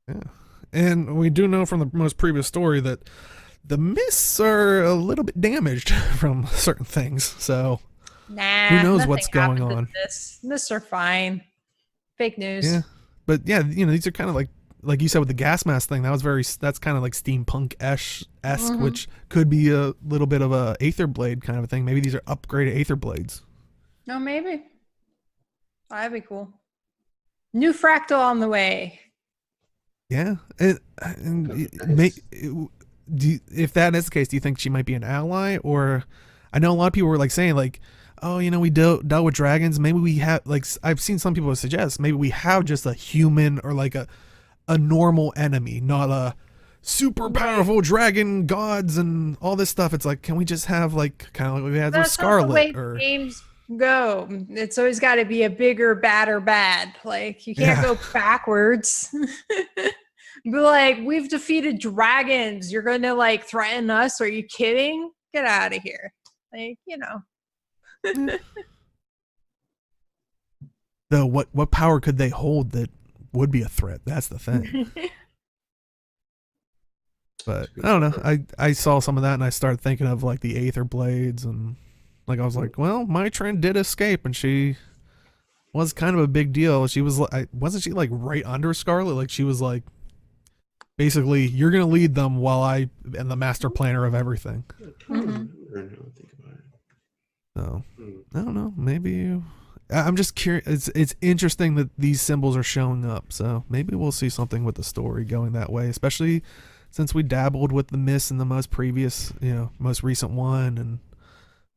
Yeah, and we do know from the most previous story that the mists are a little bit damaged from certain things. So. Nah, who knows what's going on? Mists are fine. Fake news. Yeah, but yeah, these are kind of like you said with the gas mask thing. That's kind of like steampunk-esque, which could be a little bit of a Aether Blade kind of a thing. Maybe these are upgraded Aether Blades. No, maybe. That'd be cool. New fractal on the way. Yeah, if that is the case, do you think she might be an ally? Or I know a lot of people were like saying like, oh, we dealt with dragons. Maybe we have, like, I've seen some people suggest maybe we have just a human or like a normal enemy, not a super powerful dragon gods and all this stuff. It's like, can we just have like kind of like we had with Scarlet? That's the way games go. It's always got to be a bigger, badder bad. Like you can't go backwards. Be like, we've defeated dragons. You're gonna like threaten us? Are you kidding? Get out of here. Like, Though what power could they hold that would be a threat? That's the thing. But I don't know. I saw some of that and I started thinking of like the Aether Blades, and like I was like, well, my Trin did escape and she was kind of a big deal. She was like, wasn't she like right under Scarlet? Like she was like, basically, you're gonna lead them while I am the master planner of everything. So I don't know. Maybe I'm just curious. It's interesting that these symbols are showing up. So maybe we'll see something with the story going that way, especially since we dabbled with the mist in the most previous, most recent one,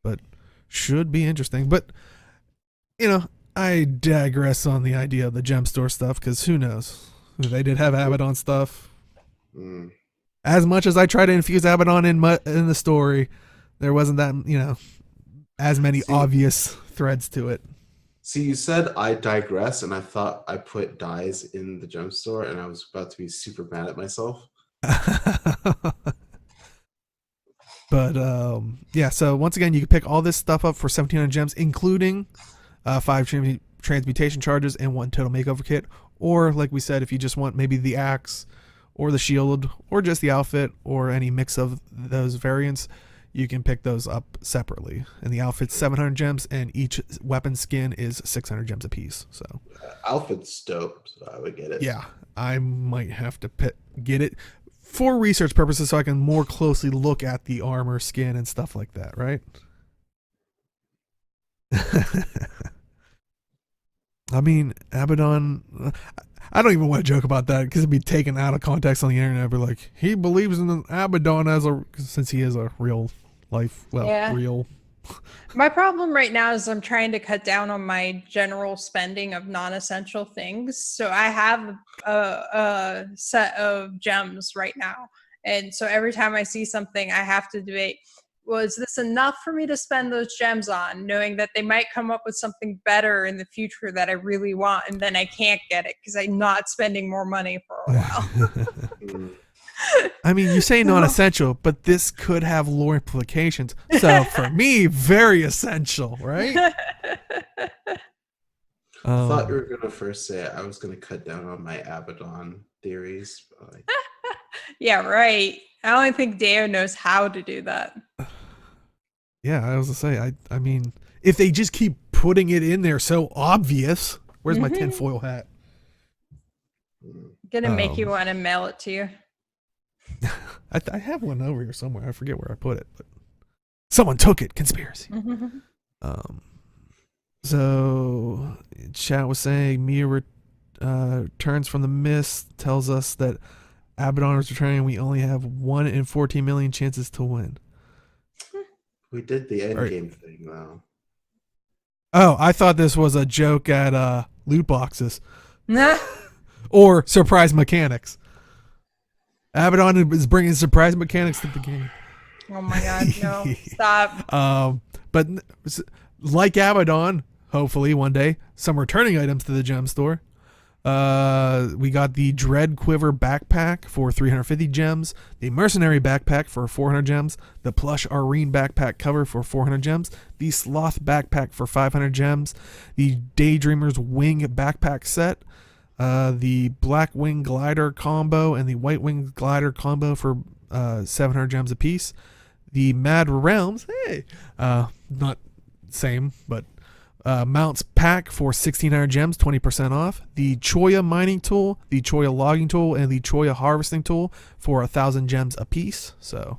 but should be interesting. But I digress on the idea of the gem store stuff, because who knows? They did have Abaddon stuff. As much as I try to infuse Abaddon in the story, there wasn't that as many obvious threads to it. See, you said I digress, and I thought I put dyes in the gem store, and I was about to be super mad at myself. But yeah, so once again, you can pick all this stuff up for 1,700 gems, including 5 transmutation charges and 1 total makeover kit. Or like we said, if you just want maybe the axe or the shield or just the outfit or any mix of those variants, you can pick those up separately. And the outfit's 700 gems, and each weapon skin is 600 gems apiece. So outfit's dope, so I would get it. Yeah, I might have to get it for research purposes so I can more closely look at the armor, skin, and stuff like that, right? I mean, Abaddon, I don't even want to joke about that because it'd be taken out of context on the internet. But like, he believes in an Abaddon since he is a real life, real. My problem right now is I'm trying to cut down on my general spending of non-essential things. So I have a set of gems right now. And so every time I see something, I have to debate, was this enough for me to spend those gems on, knowing that they might come up with something better in the future that I really want, and then I can't get it because I'm not spending more money for a while. I mean, you say non-essential, but this could have lore implications. So for me, very essential, right? I thought you were going to first say I was going to cut down on my Abaddon theories. But yeah, right. I only think Deo knows how to do that. Yeah, I was going to say, I mean, if they just keep putting it in there so obvious, where's my tinfoil hat? Gonna make you want to mail it to you. I have one over here somewhere. I forget where I put it, but someone took it. Conspiracy. So chat was saying Mia returns from the mist, tells us that Abaddon is returning. We only have 1 in 14 million chances to win. We did the end game thing though. Oh, I thought this was a joke at loot boxes. Nah. Or surprise mechanics. Abaddon is bringing surprise mechanics to the game. Oh my god, no. Stop. But like Abaddon, hopefully one day, some returning items to the gem store. We got the Dread Quiver backpack for 350 gems, the Mercenary backpack for 400 gems, the Plush Arene backpack cover for 400 gems, the Sloth backpack for 500 gems, the Daydreamer's Wing backpack set, the Black Wing Glider combo and the White Wing Glider combo for 700 gems apiece, the MAAD Realms, not same, but mounts pack for 1600 gems, 20% off, the Choya mining tool, the Choya logging tool, and the Choya harvesting tool for 1000 gems apiece. So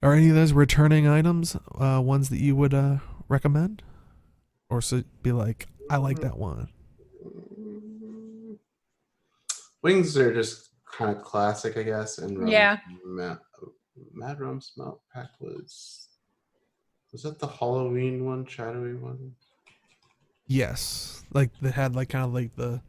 are any of those returning items ones that you would recommend, or so be like, I like that one? Wings are just kind of classic, I guess. And MAAD Realms mount pack was that the Halloween one, shadowy one? Yes, like that had like kind of like the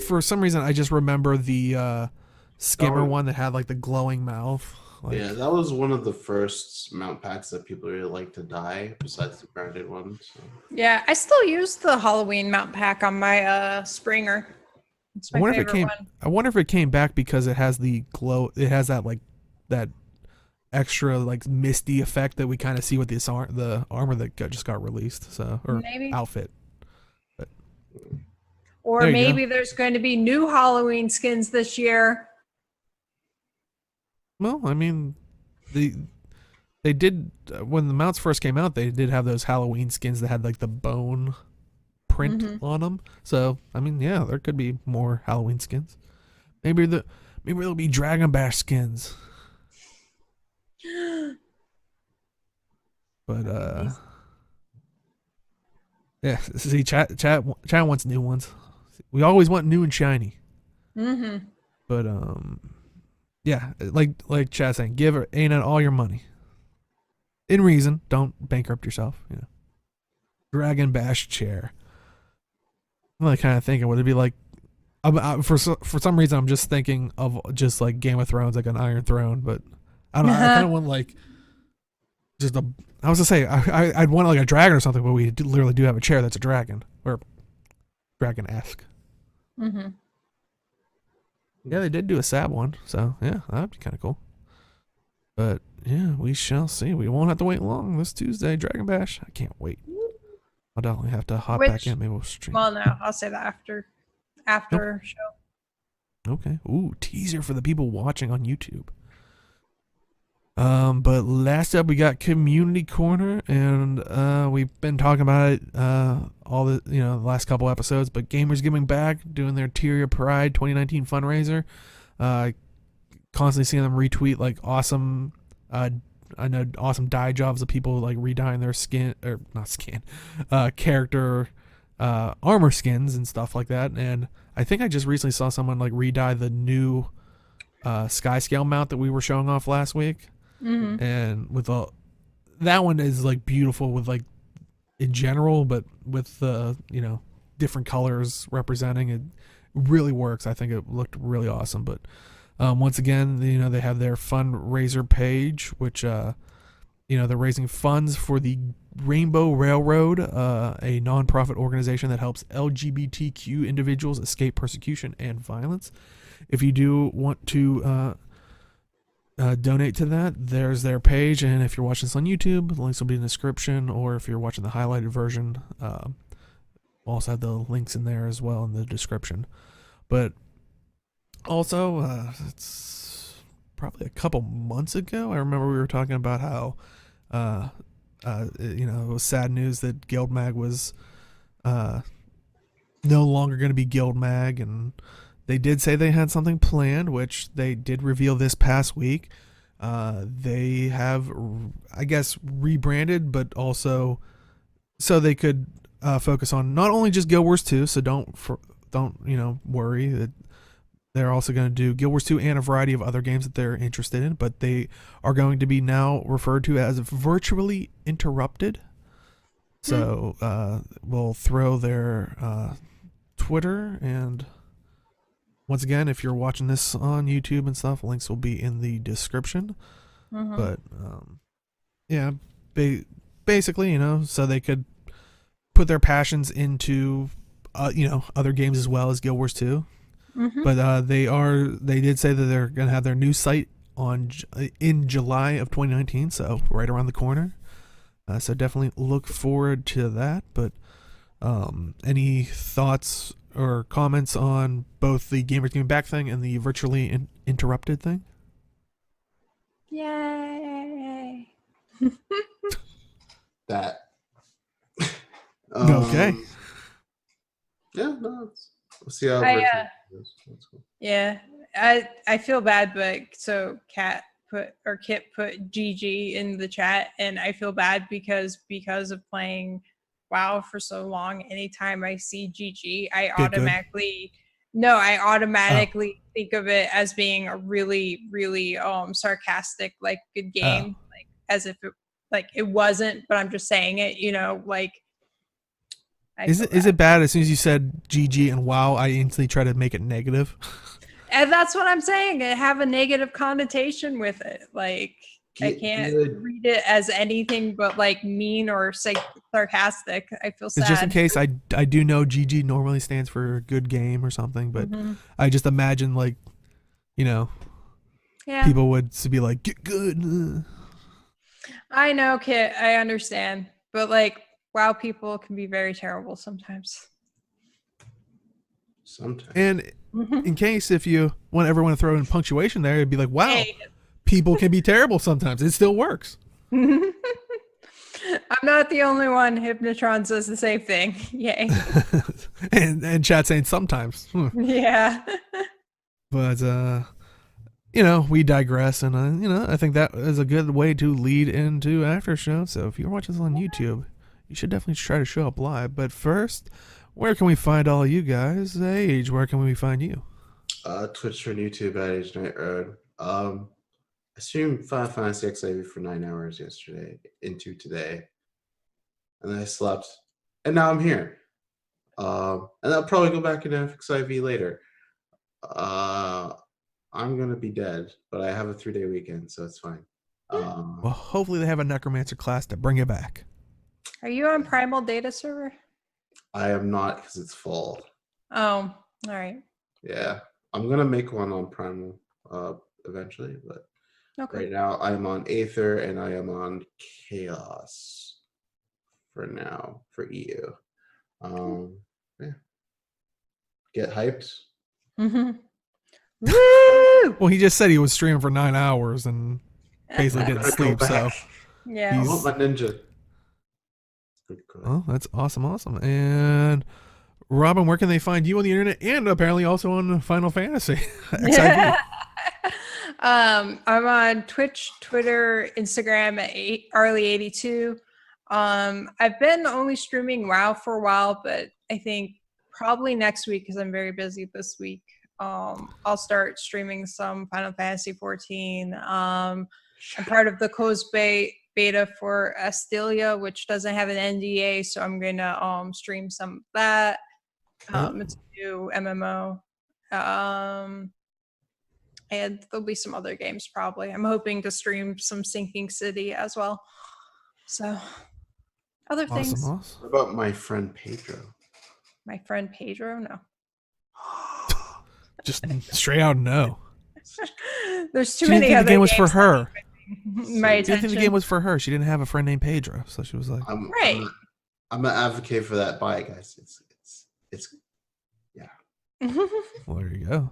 for some reason I just remember the skimmer one that had like the glowing mouth. Like, yeah, that was one of the first mount packs that people really like to dye, besides the branded one. So. Yeah, I still use the Halloween mount pack on my Springer. It's my favorite one. I wonder if it came back because it has the glow. It has that like that extra like misty effect that we kind of see with this the armor that just got released. So or maybe outfit. But, or maybe there's going to be new Halloween skins this year. Well, I mean, they did when the mounts first came out. They did have those Halloween skins that had like the bone print on them. So I mean, yeah, there could be more Halloween skins. Maybe there'll be Dragon Bash skins. But yeah, see, chat wants new ones. We always want new and shiny. But yeah, like chat saying, give ArenaNet all your money. In reason, don't bankrupt yourself. You know, Dragon Bash chair. I'm like kind of thinking, would it be like, for some reason, I'm just thinking of just like Game of Thrones, like an Iron Throne, but I don't know. I kind of want like just a. I was gonna say I'd want like a dragon or something, but we literally do have a chair that's a dragon or dragon-esque. Yeah, they did do a Sab one, so yeah, that'd be kind of cool. But yeah, we shall see. We won't have to wait long this Tuesday. Dragon Bash. I can't wait. I'll definitely have to hop back in. Maybe we'll stream. Well, no, I'll say that after show. Okay. Ooh, teaser for the people watching on YouTube. But last up we got Community Corner, and we've been talking about it all the the last couple episodes. But Gamers Giving Back, doing their Tyria Pride 2019 fundraiser. Constantly seeing them retweet like awesome awesome dye jobs of people like redying their skin or not skin character armor skins and stuff like that. And I think I just recently saw someone like redye the new sky scale mount that we were showing off last week. And with that one is like beautiful with like in general, but with the different colors representing it really works. I think it looked really awesome. But once again, they have their fundraiser page, which they're raising funds for the Rainbow Railroad, a nonprofit organization that helps LGBTQ individuals escape persecution and violence. If you do want to donate to that, there's their page, and if you're watching this on YouTube, the links will be in the description, or if you're watching the highlighted version, we'll also have the links in there as well in the description. But also, it's probably a couple months ago, I remember we were talking about how it was sad news that Guild Mag was no longer going to be Guild Mag, and they did say they had something planned, which they did reveal this past week. They have, I guess, rebranded, but also so they could focus on not only just Guild Wars 2, so don't worry that they're also going to do Guild Wars 2 and a variety of other games that they're interested in, but they are going to be now referred to as Virtually Interrupted. So we'll throw their Twitter, and once again, if you're watching this on YouTube and stuff, links will be in the description. But yeah, basically, so they could put their passions into other games as well as Guild Wars 2. But they did say that they're going to have their new site in July of 2019, so right around the corner. So definitely look forward to that. But any thoughts or comments on both the Gamers Coming Back thing and the Virtually Interrupted thing? Yay! That. Okay. Yeah, no, we'll see how it goes. That's cool. Yeah, I feel bad, but so Kit put GG in the chat, and I feel bad because of playing WoW for so long. Anytime I see GG, I automatically think of it as being a really, really sarcastic, like, good game, like as if it wasn't, but I'm just saying it, like. Is it bad as soon as you said GG and WoW, I instantly try to make it negative? And that's what I'm saying. I have a negative connotation with it. Like, I can't read it as anything but like mean or sarcastic. I feel sad. Just in case, I do know GG normally stands for good game or something, but I just imagine people would be like, get good. I know, Kit. I understand. But like, WoW people can be very terrible sometimes. And in case if you want everyone to throw in punctuation there, it'd be like, wow, people can be terrible sometimes. It still works. I'm not the only one. Hypnotron says the same thing. Yay. and chat saying sometimes. Yeah. But we digress, and I think that is a good way to lead into after show. So if you're watching this on YouTube, you should definitely try to show up live. But first, where can we find all of you guys? Age, where can we find you? Twitch and YouTube at Age Night Road. I streamed Final Fantasy XIV for 9 hours yesterday into today. And then I slept. And now I'm here. And I'll probably go back into XIV later. I'm going to be dead, but I have a 3-day weekend, so it's fine. Well, hopefully they have a Necromancer class to bring it back. Are you on Primal Data server? I am not, because it's full. Oh, all right. Yeah, I'm going to make one on Primal eventually, but right now I'm on Aether and I am on Chaos for now, for EU. Yeah. Get hyped. Woo! Well, he just said he was streaming for 9 hours and basically didn't sleep, so. Yeah. I want my ninja. Oh, that's awesome. And Robin, where can they find you on the internet and apparently also on Final Fantasy? XIV? I'm on Twitch, Twitter, Instagram at Arlie82. I've been only streaming WoW for a while, but I think probably next week, because I'm very busy this week, I'll start streaming some Final Fantasy 14. I'm part of the closed beta for Astelia, which doesn't have an NDA, so I'm gonna stream some of that. It's a new MMO. And there'll be some other games probably. I'm hoping to stream some Sinking City as well. So other things. What about my friend Pedro? My friend Pedro? No. Just straight out no. There's too many other games. The game was for her. My attention. I think the game was for her. She didn't have a friend named Pedro, so she was like, right. I'm an advocate for that. Buy it, guys. It's yeah. Well, there you go.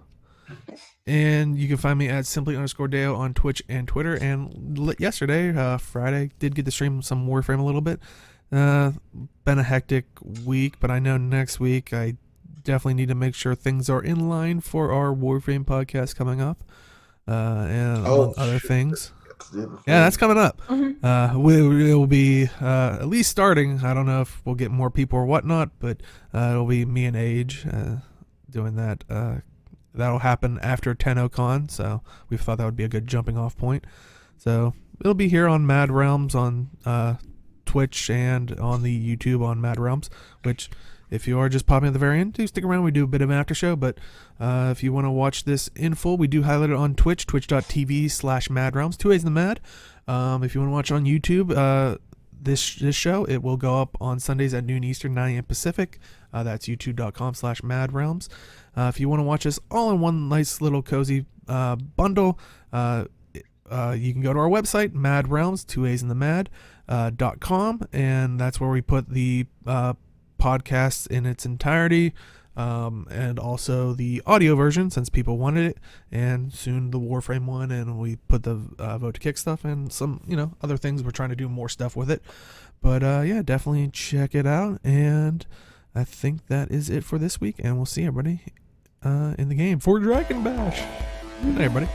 And you can find me at simply_Dale on Twitch and Twitter. And yesterday, Friday, did get to stream some Warframe a little bit. Been a hectic week, but I know next week I definitely need to make sure things are in line for our Warframe podcast coming up. And among other things. Yeah, that's coming up. We will be at least starting. I don't know if we'll get more people or whatnot, but it'll be me and Age doing that. That'll happen after TennoCon, so we thought that would be a good jumping off point. So it'll be here on MAAD Realms on Twitch and on the YouTube on MAAD Realms, which if you are just popping at the very end, do stick around. We do a bit of an after show, but if you want to watch this in full, we do highlight it on Twitch, twitch.tv/MAAD Realms, 2 A's in the MAAD. If you want to watch on YouTube, this show, it will go up on Sundays at noon Eastern, 9 a.m. Pacific. That's youtube.com/MAAD Realms. If you want to watch us all in one nice little cozy bundle, you can go to our website, MAAD Realms, 2 A's in the MAAD.com, and that's where we put the podcasts in its entirety, and also the audio version since people wanted it, and soon the Warframe one, and we put the Vote to Kick stuff and some other things. We're trying to do more stuff with it, but yeah, definitely check it out. And I think that is it for this week, and we'll see everybody in the game for Dragon Bash. Good night, everybody.